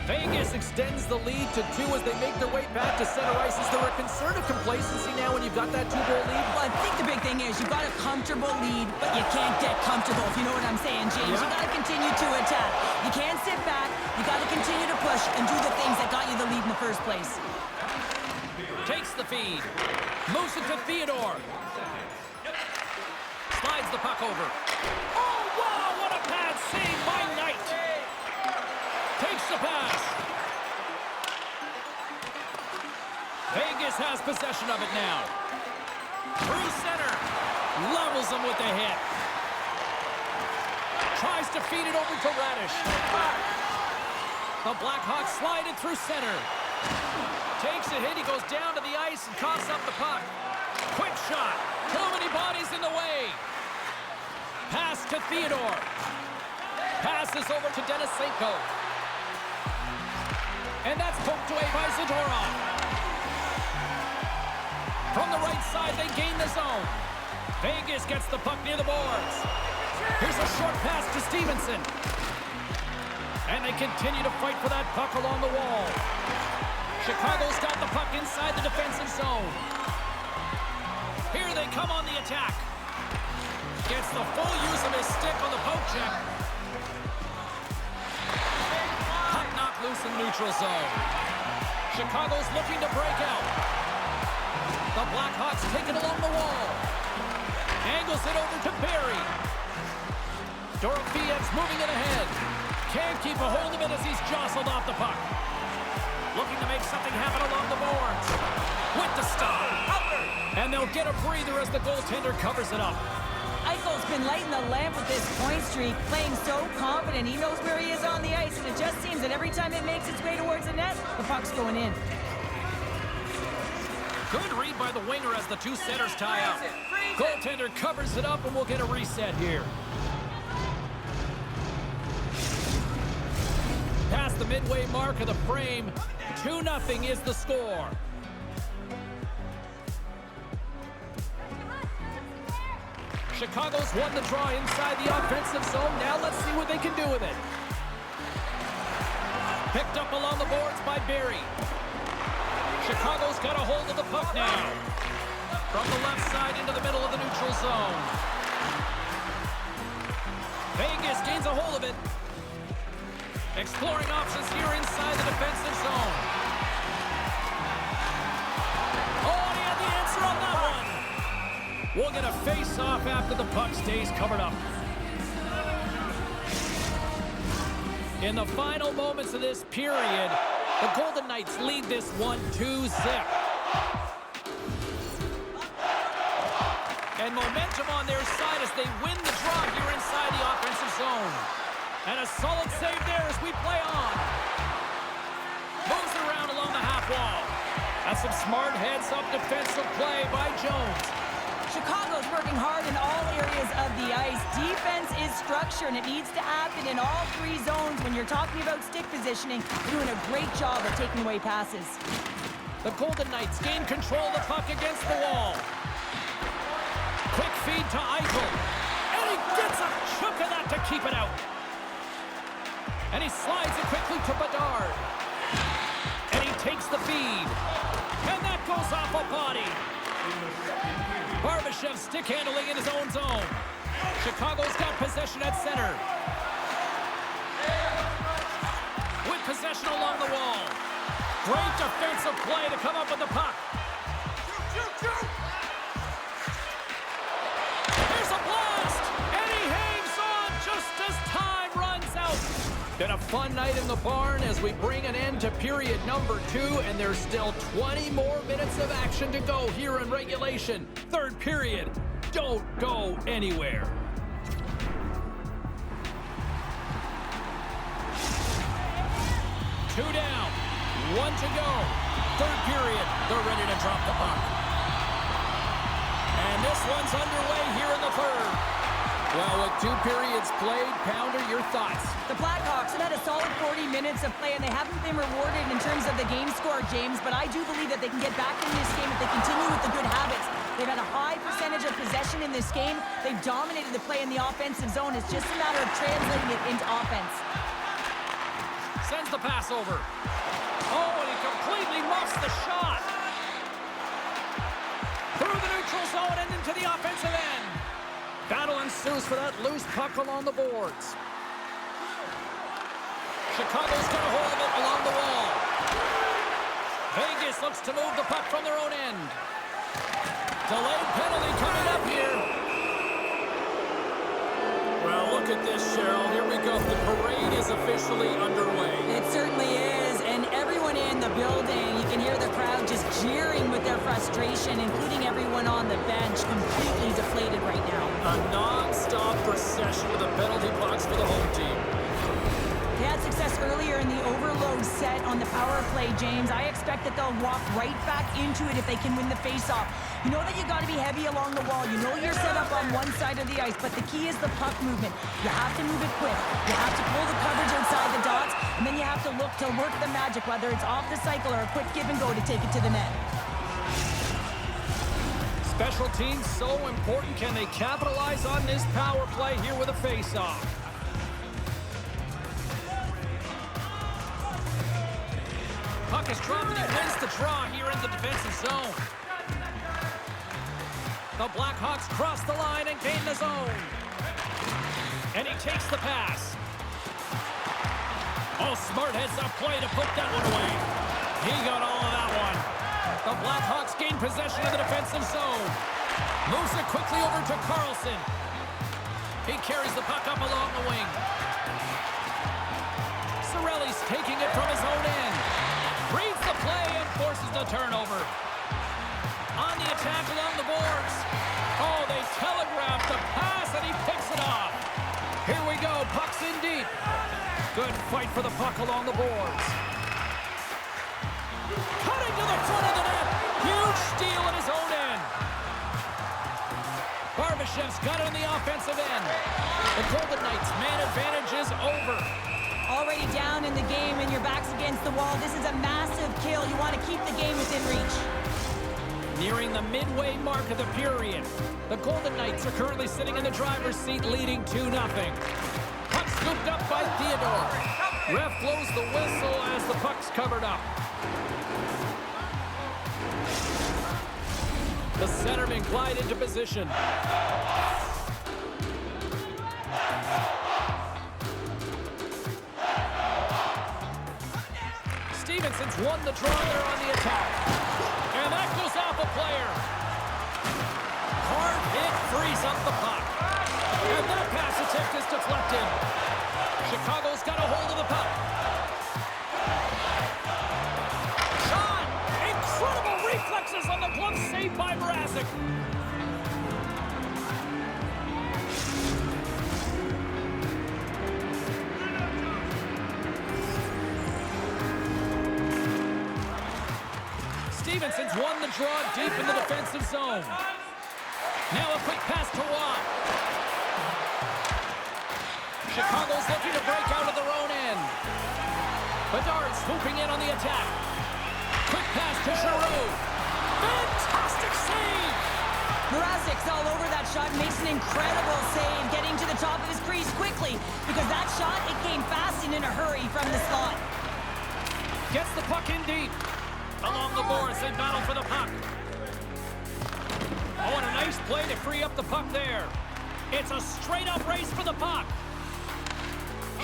Vegas extends the lead to 2 as they make their way back to center ice. Is there a concern of complacency now when you've got that 2-goal lead? Well, I think the big thing is you've got a comfortable lead, but you can't get comfortable, if you know what I'm saying, James. Yeah. You got to continue to attack. You can't sit back. You got to continue to push and do the things that got you the lead in the first place. Takes the feed. Moves it to Theodore. Slides the puck over. Oh, wow, what a pad save by Knight. Takes the pass. Vegas has possession of it now. Through center. Levels him with the hit. Tries to feed it over to Radish. The Blackhawks slide it through center. Takes a hit. He goes down to the ice and coughs up the puck. Quick shot. Too many bodies in the way. Pass to Theodore. Passes over to Denisenko. And that's poked away by Zadorov. From the right side, they gain the zone. Vegas gets the puck near the boards. Here's a short pass to Stevenson. And they continue to fight for that puck along the wall. Chicago's got the puck inside the defensive zone. Here they come on the attack. Gets the full use of his stick on the poke check. Puck knocked loose in neutral zone. Chicago's looking to break out. The Blackhawks take it along the wall. Angles it over to Barry. Dorofiev's moving it ahead. Can't keep a hold of it as he's jostled off the puck. Looking to make something happen along the boards. With the stop. And they'll get a breather as the goaltender covers it up. Eichel's been lighting the lamp with this point streak, playing so confident. He knows where he is on the ice, and it just seems that every time it makes its way towards the net, the puck's going in. Good read by the winger as the two centers tie up. Goaltender covers it up, and we'll get a reset here. Past the midway mark of the frame, 2-0 is the score. Chicago's won the draw inside the offensive zone. Now let's see what they can do with it. Picked up along the boards by Barry. Chicago's got a hold of the puck now. From the left side into the middle of the neutral zone. Vegas gains a hold of it. Exploring options here inside the defensive zone. Oh, and he had the answer on that one. We'll get a face-off after the puck stays covered up. In the final moments of this period, the Golden Knights lead this 1-2 zip. And momentum on their side as they win the draw here inside the offensive zone. And a solid save there as we play on. Moves around along the half wall. That's some smart heads-up defensive play by Jones. Chicago's working hard in all areas of the ice. Defense is structure, and it needs to happen in all three zones. When you're talking about stick positioning, they're doing a great job of taking away passes. The Golden Knights gain control of the puck against the wall. Quick feed to Eichel. And he gets a chunk of that to keep it out. And he slides it quickly to Bedard. And he takes the feed. And that goes off a body. Barbashev's stick handling in his own zone. Chicago's got possession at center. With possession along the wall. Great defensive play to come up with the puck. Here's a blast! And he hangs on just as time runs out. Been a fun night in the barn as we bring an end to period number 2, and there's still 20 more minutes of action to go here in regulation. Third period. Don't go anywhere. Two down, 1 to go. Third period, they're ready to drop the puck. And this one's underway here in the third. Well, with 2 periods played, Pounder, your thoughts? The Blackhawks have had a solid 40 minutes of play, and they haven't been rewarded in terms of the game score, James, but I do believe that they can get back in this game if they continue with the good habits. They've had a high percentage of possession in this game. They've dominated the play in the offensive zone. It's just a matter of translating it into offense. Sends the pass over. Oh, and he completely muffs the shot. Through the neutral zone and into the offensive end. Battle ensues for that loose puck along the boards. Chicago's got a hold of it along the wall. Vegas looks to move the puck from their own end. Delayed penalty coming up here. Well, look at this, Cheryl. Here we go. The parade is officially underway. It certainly is, and everyone in the building, you can hear the crowd just jeering with their frustration, including everyone on the bench, completely deflated right now. A non-stop procession with the penalty box for the home team. They had success earlier in the overload set on the power play, James. I expect that they'll walk right back into it if they can win the faceoff. You know that you got to be heavy along the wall. You know you're set up on one side of the ice, but the key is the puck movement. You have to move it quick. You have to pull the coverage inside the dots, and then you have to look to work the magic, whether it's off the cycle or a quick give and go to take it to the net. Special teams so important. Can they capitalize on this power play here with a face-off? Puck is dropped and he wins the draw here in the defensive zone. The Blackhawks cross the line and gain the zone. And he takes the pass. Oh, smart heads-up play to put that one away. He got all of that one. The Blackhawks gain possession of the defensive zone. Moves it quickly over to Carlson. He carries the puck up along the wing. Cirelli's taking it from his own end. Reads the play and forces the turnover. On the attack along the boards. Oh, they telegraphed the pass and he picks it off. Here we go, puck's in deep. Good fight for the puck along the boards. Cutting to the front of the net. Huge steal at his own end. Barbashev's got it on the offensive end. The Golden Knights' man advantage is over. Already down in the game and your back's against the wall. This is a massive kill. You want to keep the game within reach. Nearing the midway mark of the period. The Golden Knights are currently sitting in the driver's seat leading 2-0. Puck scooped up by Theodore. Ref blows the whistle as the puck's covered up. The centermen glide into position. Stevenson's won the draw there on the attack. And that goes off a player. Hard hit frees up the puck. And that pass attempt is deflected. Chicago's got a hold of the puck. Shot! Incredible reflexes on the glove save by Mrazek. Stevenson's won the draw deep in the defensive zone. Now a quick pass to Watt. Chicago's looking to break out of their own end. Bedard swooping in on the attack. Quick pass to Giroux. Fantastic save! Mrazek's all over that shot, makes an incredible save, getting to the top of his crease quickly, because that shot, it came fast and in a hurry from the slot. Gets the puck in deep. Along the boards, they battle for the puck. Oh, and a nice play to free up the puck there. It's a straight-up race for the puck.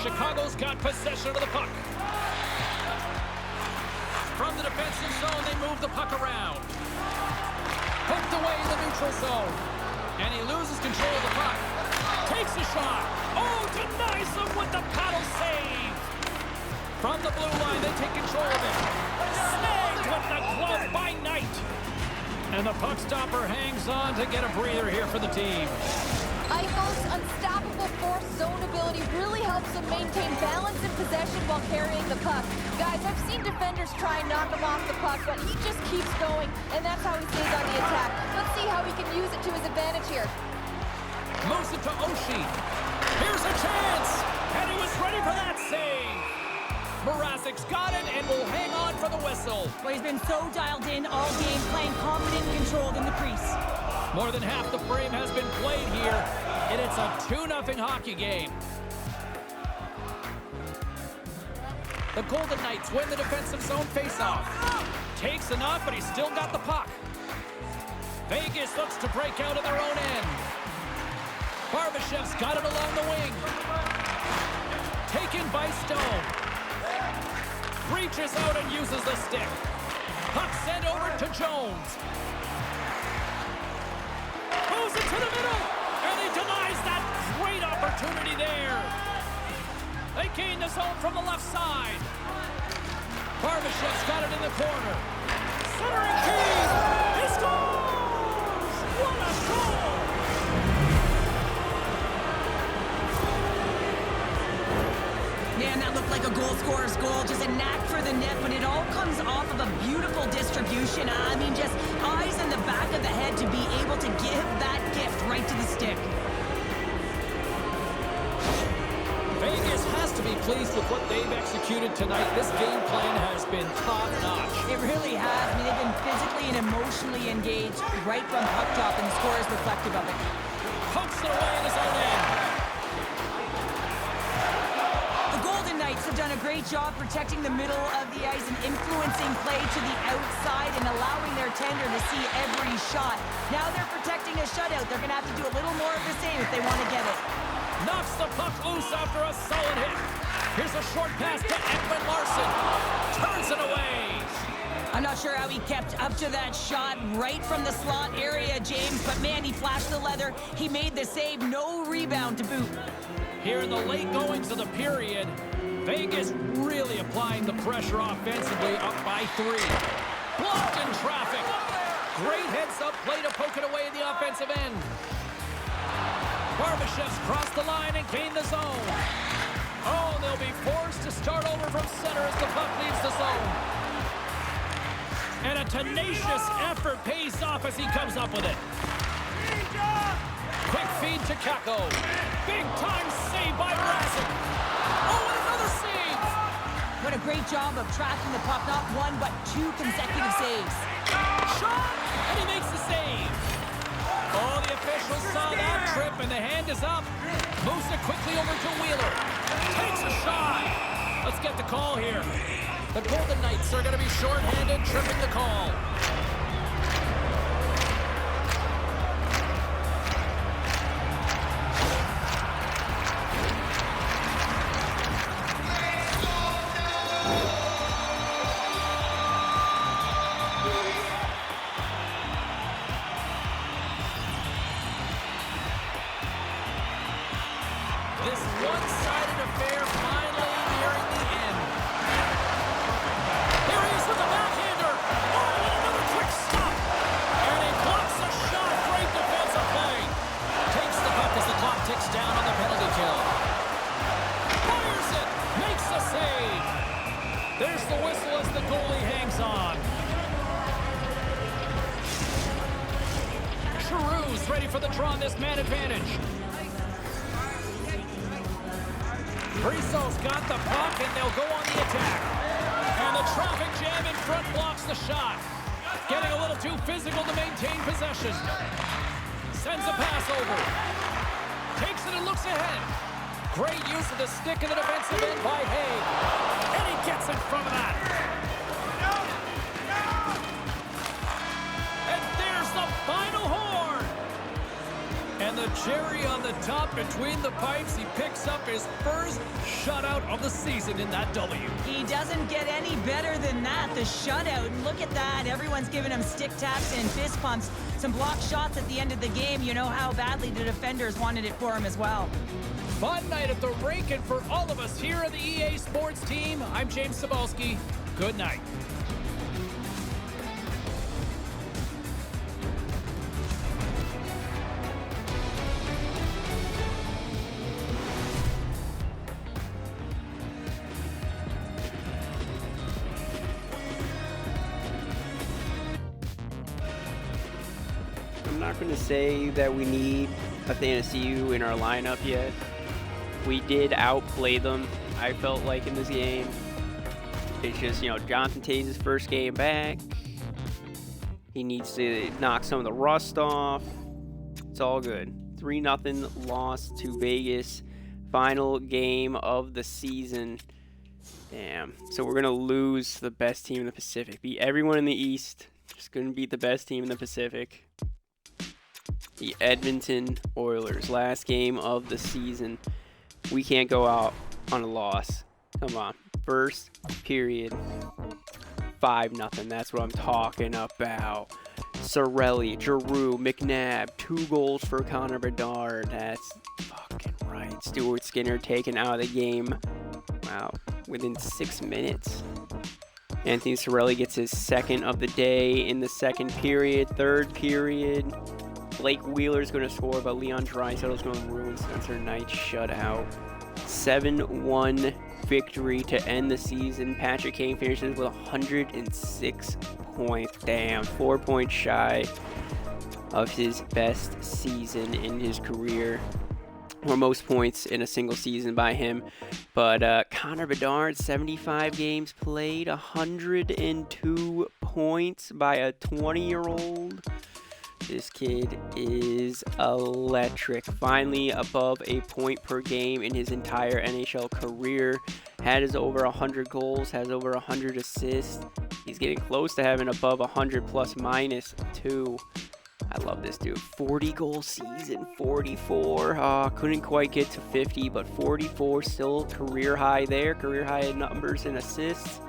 Chicago's got possession of the puck. From the defensive zone, they move the puck around. Hooked away in the neutral zone. And he loses control of the puck. Takes a shot. Oh, denies him with the paddle save. From the blue line, they take control of it. Snagged with the glove by Knight. And the puck stopper hangs on to get a breather here for the team. Eichel's unstoppable force zone ability really helps him maintain balance and possession while carrying the puck. Guys, I've seen defenders try and knock him off the puck, but he just keeps going, and that's how he stays on the attack. Let's see how he can use it to his advantage here. Moves it to Oshie. Here's a chance, and he was ready for that save. Mrazek's got it and will hang on for the whistle. Well, he's been so dialed in all game, playing confident and controlled in the crease. More than half the frame has been played here, and it's a 2-0 hockey game. The Golden Knights win the defensive zone faceoff. Takes enough, but he's still got the puck. Vegas looks to break out of their own end. Barbashev's got it along the wing. Taken by Stone. Reaches out and uses the stick. Puck sent over to Jones. Moves it to the middle, and he denies that great opportunity there. They gain the zone from the left side. Barbashev's got it in the corner. Centering key. He scores! What a goal! Yeah, And that looked like a goal scorer's goal, just a knack for the net, but it all comes off of a beautiful distribution. I mean, just eyes in the back of the head to be able to give that gift right to the stick. Vegas has to be pleased with what they've executed tonight. This game plan has been top-notch. It really has. I mean, they've been physically and emotionally engaged right from puck drop, and the score is reflective of it. Pokes it away in his own end. The Golden Knights have done a great job protecting the middle of the ice and influencing play to the outside and allowing their tender to see every shot. Now they're protecting a shutout. They're going to have to do a little more of the same if they want to get it. Knocks the puck loose after a solid hit. Here's a short pass to Edwin Larson. Turns it away. I'm not sure how he kept up to that shot right from the slot area, James, but man, he flashed the leather. He made the save. No rebound to boot. Here in the late goings of the period, Vegas really applying the pressure offensively, up by 3. Blocked in traffic. Great heads-up play to poke it away in the offensive end. Barbashev's crossed the line and gained the zone. Oh, and they'll be forced to start over from center as the puck leaves the zone. And a tenacious effort pays off as he comes up with it. Quick feed to Kako. Big time save by Razik. Oh, and another save. What a great job of tracking the puck. Not one, but 2 consecutive saves. Shot, and he makes the save. Oh, the officials saw that trip, and the hand is up. Moves it quickly over to Wheeler. Takes a shot. Let's get the call here. The Golden Knights are going to be shorthanded, tripping the call. This one-sided affair finally nearing the end. Here he is with the backhander. Oh, and another quick stop. And he blocks a shot. Great defensive play. Takes the puck as the clock ticks down on the penalty kill. Fires it. Makes the save. There's the whistle as the goalie hangs on. Giroux's ready for the draw on this man advantage. Brisso's got the puck, and they'll go on the attack. And the traffic jam in front blocks the shot. Getting a little too physical to maintain possession. Sends a pass over. Takes it and looks ahead. Great use of the stick in the defensive end by Haig. And he gets in front of that. And there's the final horn. And the cherry on the top between the pipes, he picks up his first shutout of the season in that W. He doesn't get any better than that, the shutout. And look at that. Everyone's giving him stick taps and fist pumps. Some blocked shots at the end of the game. You know how badly the defenders wanted it for him as well. Fun night at the rink, and for all of us here on the EA Sports team, I'm James Cebulski. Good night. I'm not going to say that we need a Thanasiu in our lineup yet. We did outplay them, I felt like, in this game. It's just, you know, Jonathan Tays' first game back. He needs to knock some of the rust off. It's all good. 3-0 loss to Vegas. Final game of the season. Damn. So we're going to lose the best team in the Pacific. Beat everyone in the East. Just going to beat the best team in the Pacific. The Edmonton Oilers. Last game of the season. We can't go out on a loss. Come on. First period. 5-0. That's what I'm talking about. Cirelli, Giroux, McNabb. 2 goals for Connor Bedard. That's fucking right. Stuart Skinner taken out of the game. Wow. Within 6 minutes. Anthony Cirelli gets his second of the day in the second period. Third period. Blake Wheeler's going to score, but Leon Draisaitl's going to ruin Spencer Knight's shutout. 7-1 victory to end the season. Patrick Kane finishes with 106 points. Damn, 4 points shy of his best season in his career, or most points in a single season by him. But Connor Bedard, 75 games played, 102 points by a 20-year-old. This kid is electric. Finally above a point per game in his entire NHL career. Has over 100 goals, has over 100 assists. He's getting close to having above 100 plus minus 2. I love this dude. 40 goal season, 44. Couldn't quite get to 50, but 44 still career high there. Career high in numbers and assists.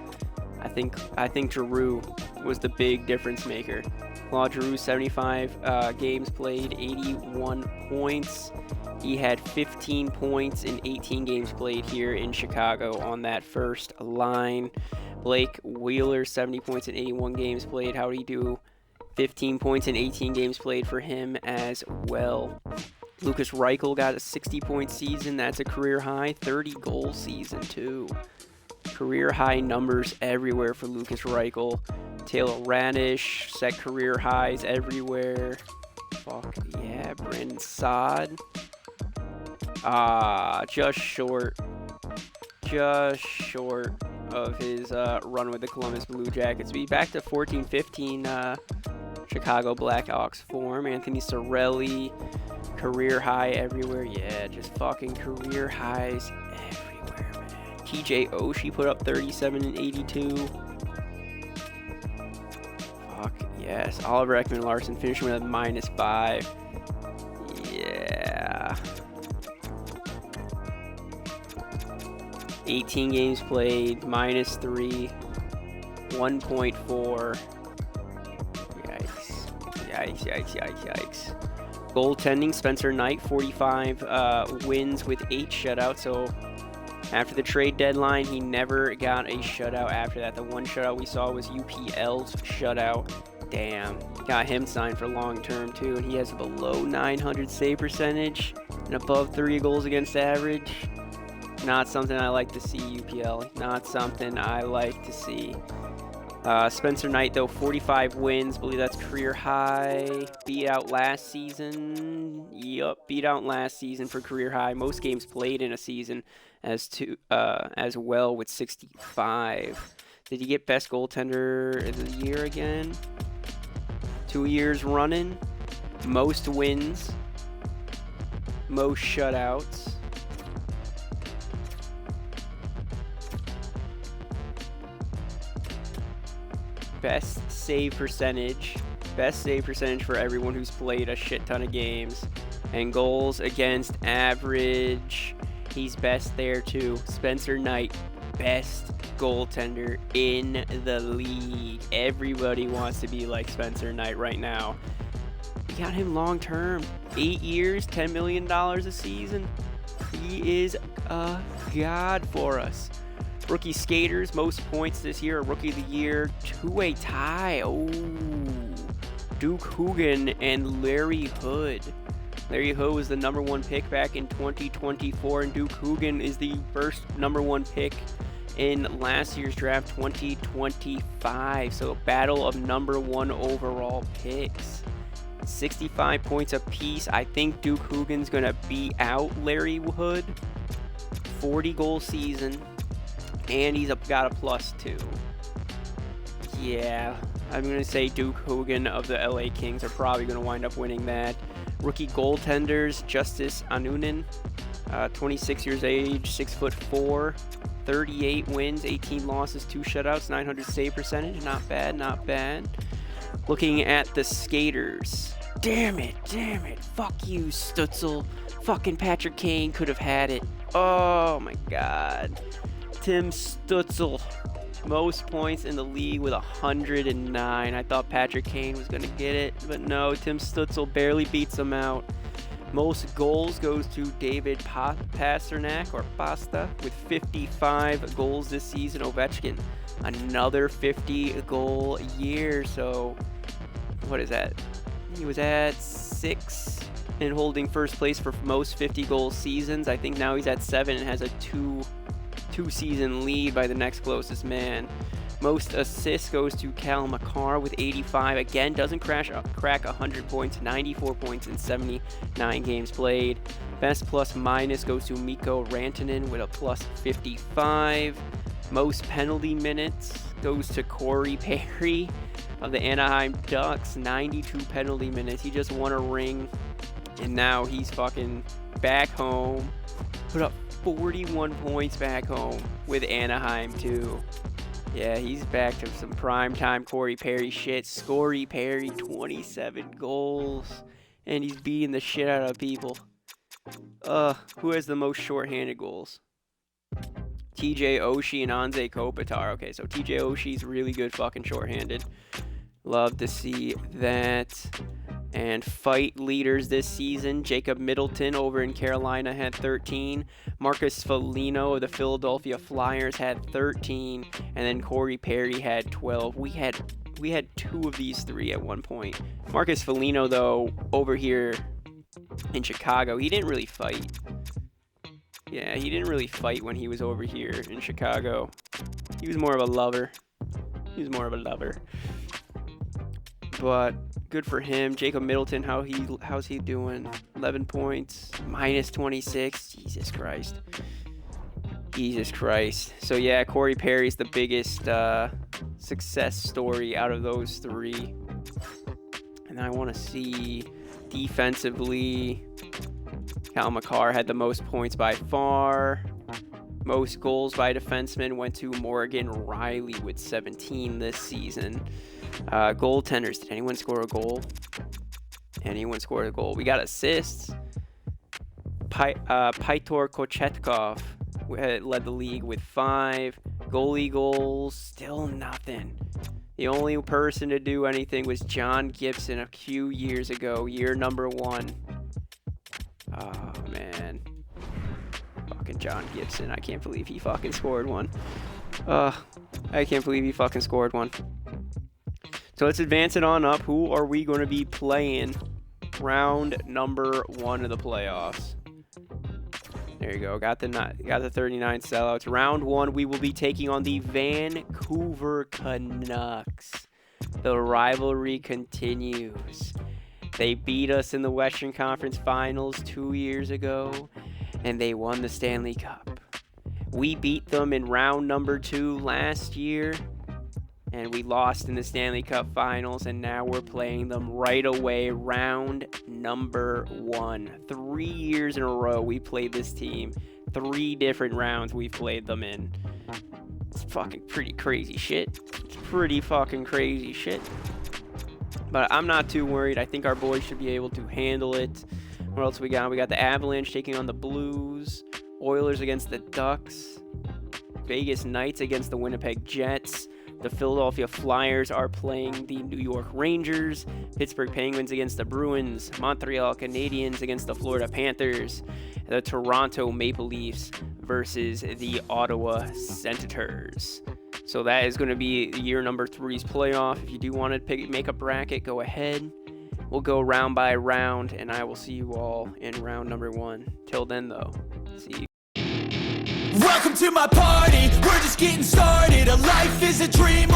I think Giroux was the big difference maker. Claude Giroux, 75 games played, 81 points. He had 15 points in 18 games played here in Chicago on that first line. Blake Wheeler, 70 points in 81 games played. How'd he do? 15 points in 18 games played for him as well. Lucas Reichel got a 60-point season. That's a career high. 30-goal season, too. Career high numbers everywhere for Lucas Reichel. Taylor Radish set career highs everywhere. Fuck yeah, Brandon Saad. Just short of his run with the Columbus Blue Jackets. Be back to 14-15 Chicago Blackhawks form. Anthony Cirelli, career high everywhere. Yeah, just fucking career highs everywhere, man. TJ Oshie put up 37 and 82. Fuck yes. Oliver Ekman-Larsson finishing with a -5. Yeah. 18 games played, -3, 1.4. Yikes. Goaltending, Spencer Knight, 45 wins with 8 shutouts. So after the trade deadline, he never got a shutout after that. The one shutout we saw was UPL's shutout. Damn. Got him signed for long term too. And he has below 900 save percentage and above 3 goals against average. Not something I like to see, UPL. Not something I like to see. Spencer Knight, though, 45 wins. Believe that's career high. Beat out last season. Yup, beat out last season for career high. Most games played in a season as well with 65. Did he get best goaltender of the year again? 2 years running. Most wins. Most shutouts. Best save percentage for everyone who's played a shit ton of games, and goals against average, he's best there too. Spencer Knight, best goaltender in the league. Everybody wants to be like Spencer Knight right now. We got him long term, 8 years, $10 million a season. He is a god for us. Rookie skaters, most points this year, Rookie of the Year, two-way tie. Oh, Duke Hugen and Larry Hood. Larry Hood was the #1 pick back in 2024, and Duke Hugen is the first #1 pick in last year's draft, 2025. So a battle of #1 overall picks. 65 points apiece. I think Duke Hugen's going to beat out Larry Hood. 40-goal season. And he's got a +2. Yeah, I'm going to say Duke Hugen of the LA Kings are probably going to wind up winning that. Rookie goaltenders, Justice Anunen, 26 years age, 6'4", 38 wins, 18 losses, 2 shutouts, 900 save percentage. Not bad. Looking at the skaters. Damn it. Fuck you, Stutzel. Fucking Patrick Kane could have had it. Oh my god. Tim Stutzel, most points in the league with 109. I thought Patrick Kane was going to get it, but no, Tim Stutzel barely beats him out. Most goals goes to David Pasternak, or Pasta, with 55 goals this season. Ovechkin, another 50-goal year. So, what is that? He was at 6 and holding first place for most 50-goal seasons. I think now he's at 7 and has a two 2-season lead by the next closest man. Most assists goes to Cal McCarr with 85. Again, doesn't crack 100 points, 94 points in 79 games played. Best plus minus goes to Mikko Rantanen with a plus 55. Most penalty minutes goes to Corey Perry of the Anaheim Ducks, 92 penalty minutes. He just won a ring, and now he's fucking back home. Put up 41 points back home with Anaheim too. Yeah, he's back to some primetime Corey Perry shit. Scorey Perry, 27 goals, and he's beating the shit out of people. Who has the most shorthanded goals? TJ Oshie and Anze Kopitar. Okay, so TJ Oshie's really good fucking shorthanded. Love to see that. And fight leaders this season, Jacob Middleton over in Carolina had 13. Marcus Foligno of the Philadelphia Flyers had 13. And then Corey Perry had 12. We had 2 of these 3 at one point. Marcus Foligno, though, over here in Chicago, he didn't really fight. Yeah, he didn't really fight when he was over here in Chicago. He was more of a lover. But good for him. Jacob Middleton, how's he doing? 11 points, minus 26. Jesus Christ. So yeah, Corey Perry's the biggest success story out of those 3. And I want to see defensively. Cal McCarr had the most points by far. Most goals by defenseman went to Morgan Rielly with 17 this season. Goaltenders, did anyone score a goal? Anyone scored a goal? We got assists. Pyotr Kochetkov led the league with 5. Goalie goals, still nothing. The only person to do anything was John Gibson a few years ago, year number 1. Oh, man. Fucking John Gibson. I can't believe he fucking scored one. I can't believe he fucking scored one. So let's advance it on up. Who are we going to be playing round number 1 of the playoffs? There you go. Got the 39 sellouts. Round 1, we will be taking on the Vancouver Canucks. The rivalry continues. They beat us in the Western Conference Finals 2 years ago, and they won the Stanley Cup. We beat them in round number 2 last year, and we lost in the Stanley Cup Finals, and now we're playing them right away, round number 1. 3 years in a row we played this team. 3 different rounds we've played them in. It's fucking pretty crazy shit. But I'm not too worried. I think our boys should be able to handle it. What else we got? We got the Avalanche taking on the Blues. Oilers against the Ducks. Vegas Knights against the Winnipeg Jets. The Philadelphia Flyers are playing the New York Rangers. Pittsburgh Penguins against the Bruins. Montreal Canadiens against the Florida Panthers. The Toronto Maple Leafs versus the Ottawa Senators. So that is going to be year number 3's playoff. If you do want to make a bracket, go ahead. We'll go round by round, and I will see you all in round number 1. Till then, though, see you. Welcome to my party, we're just getting started. A life is a dream.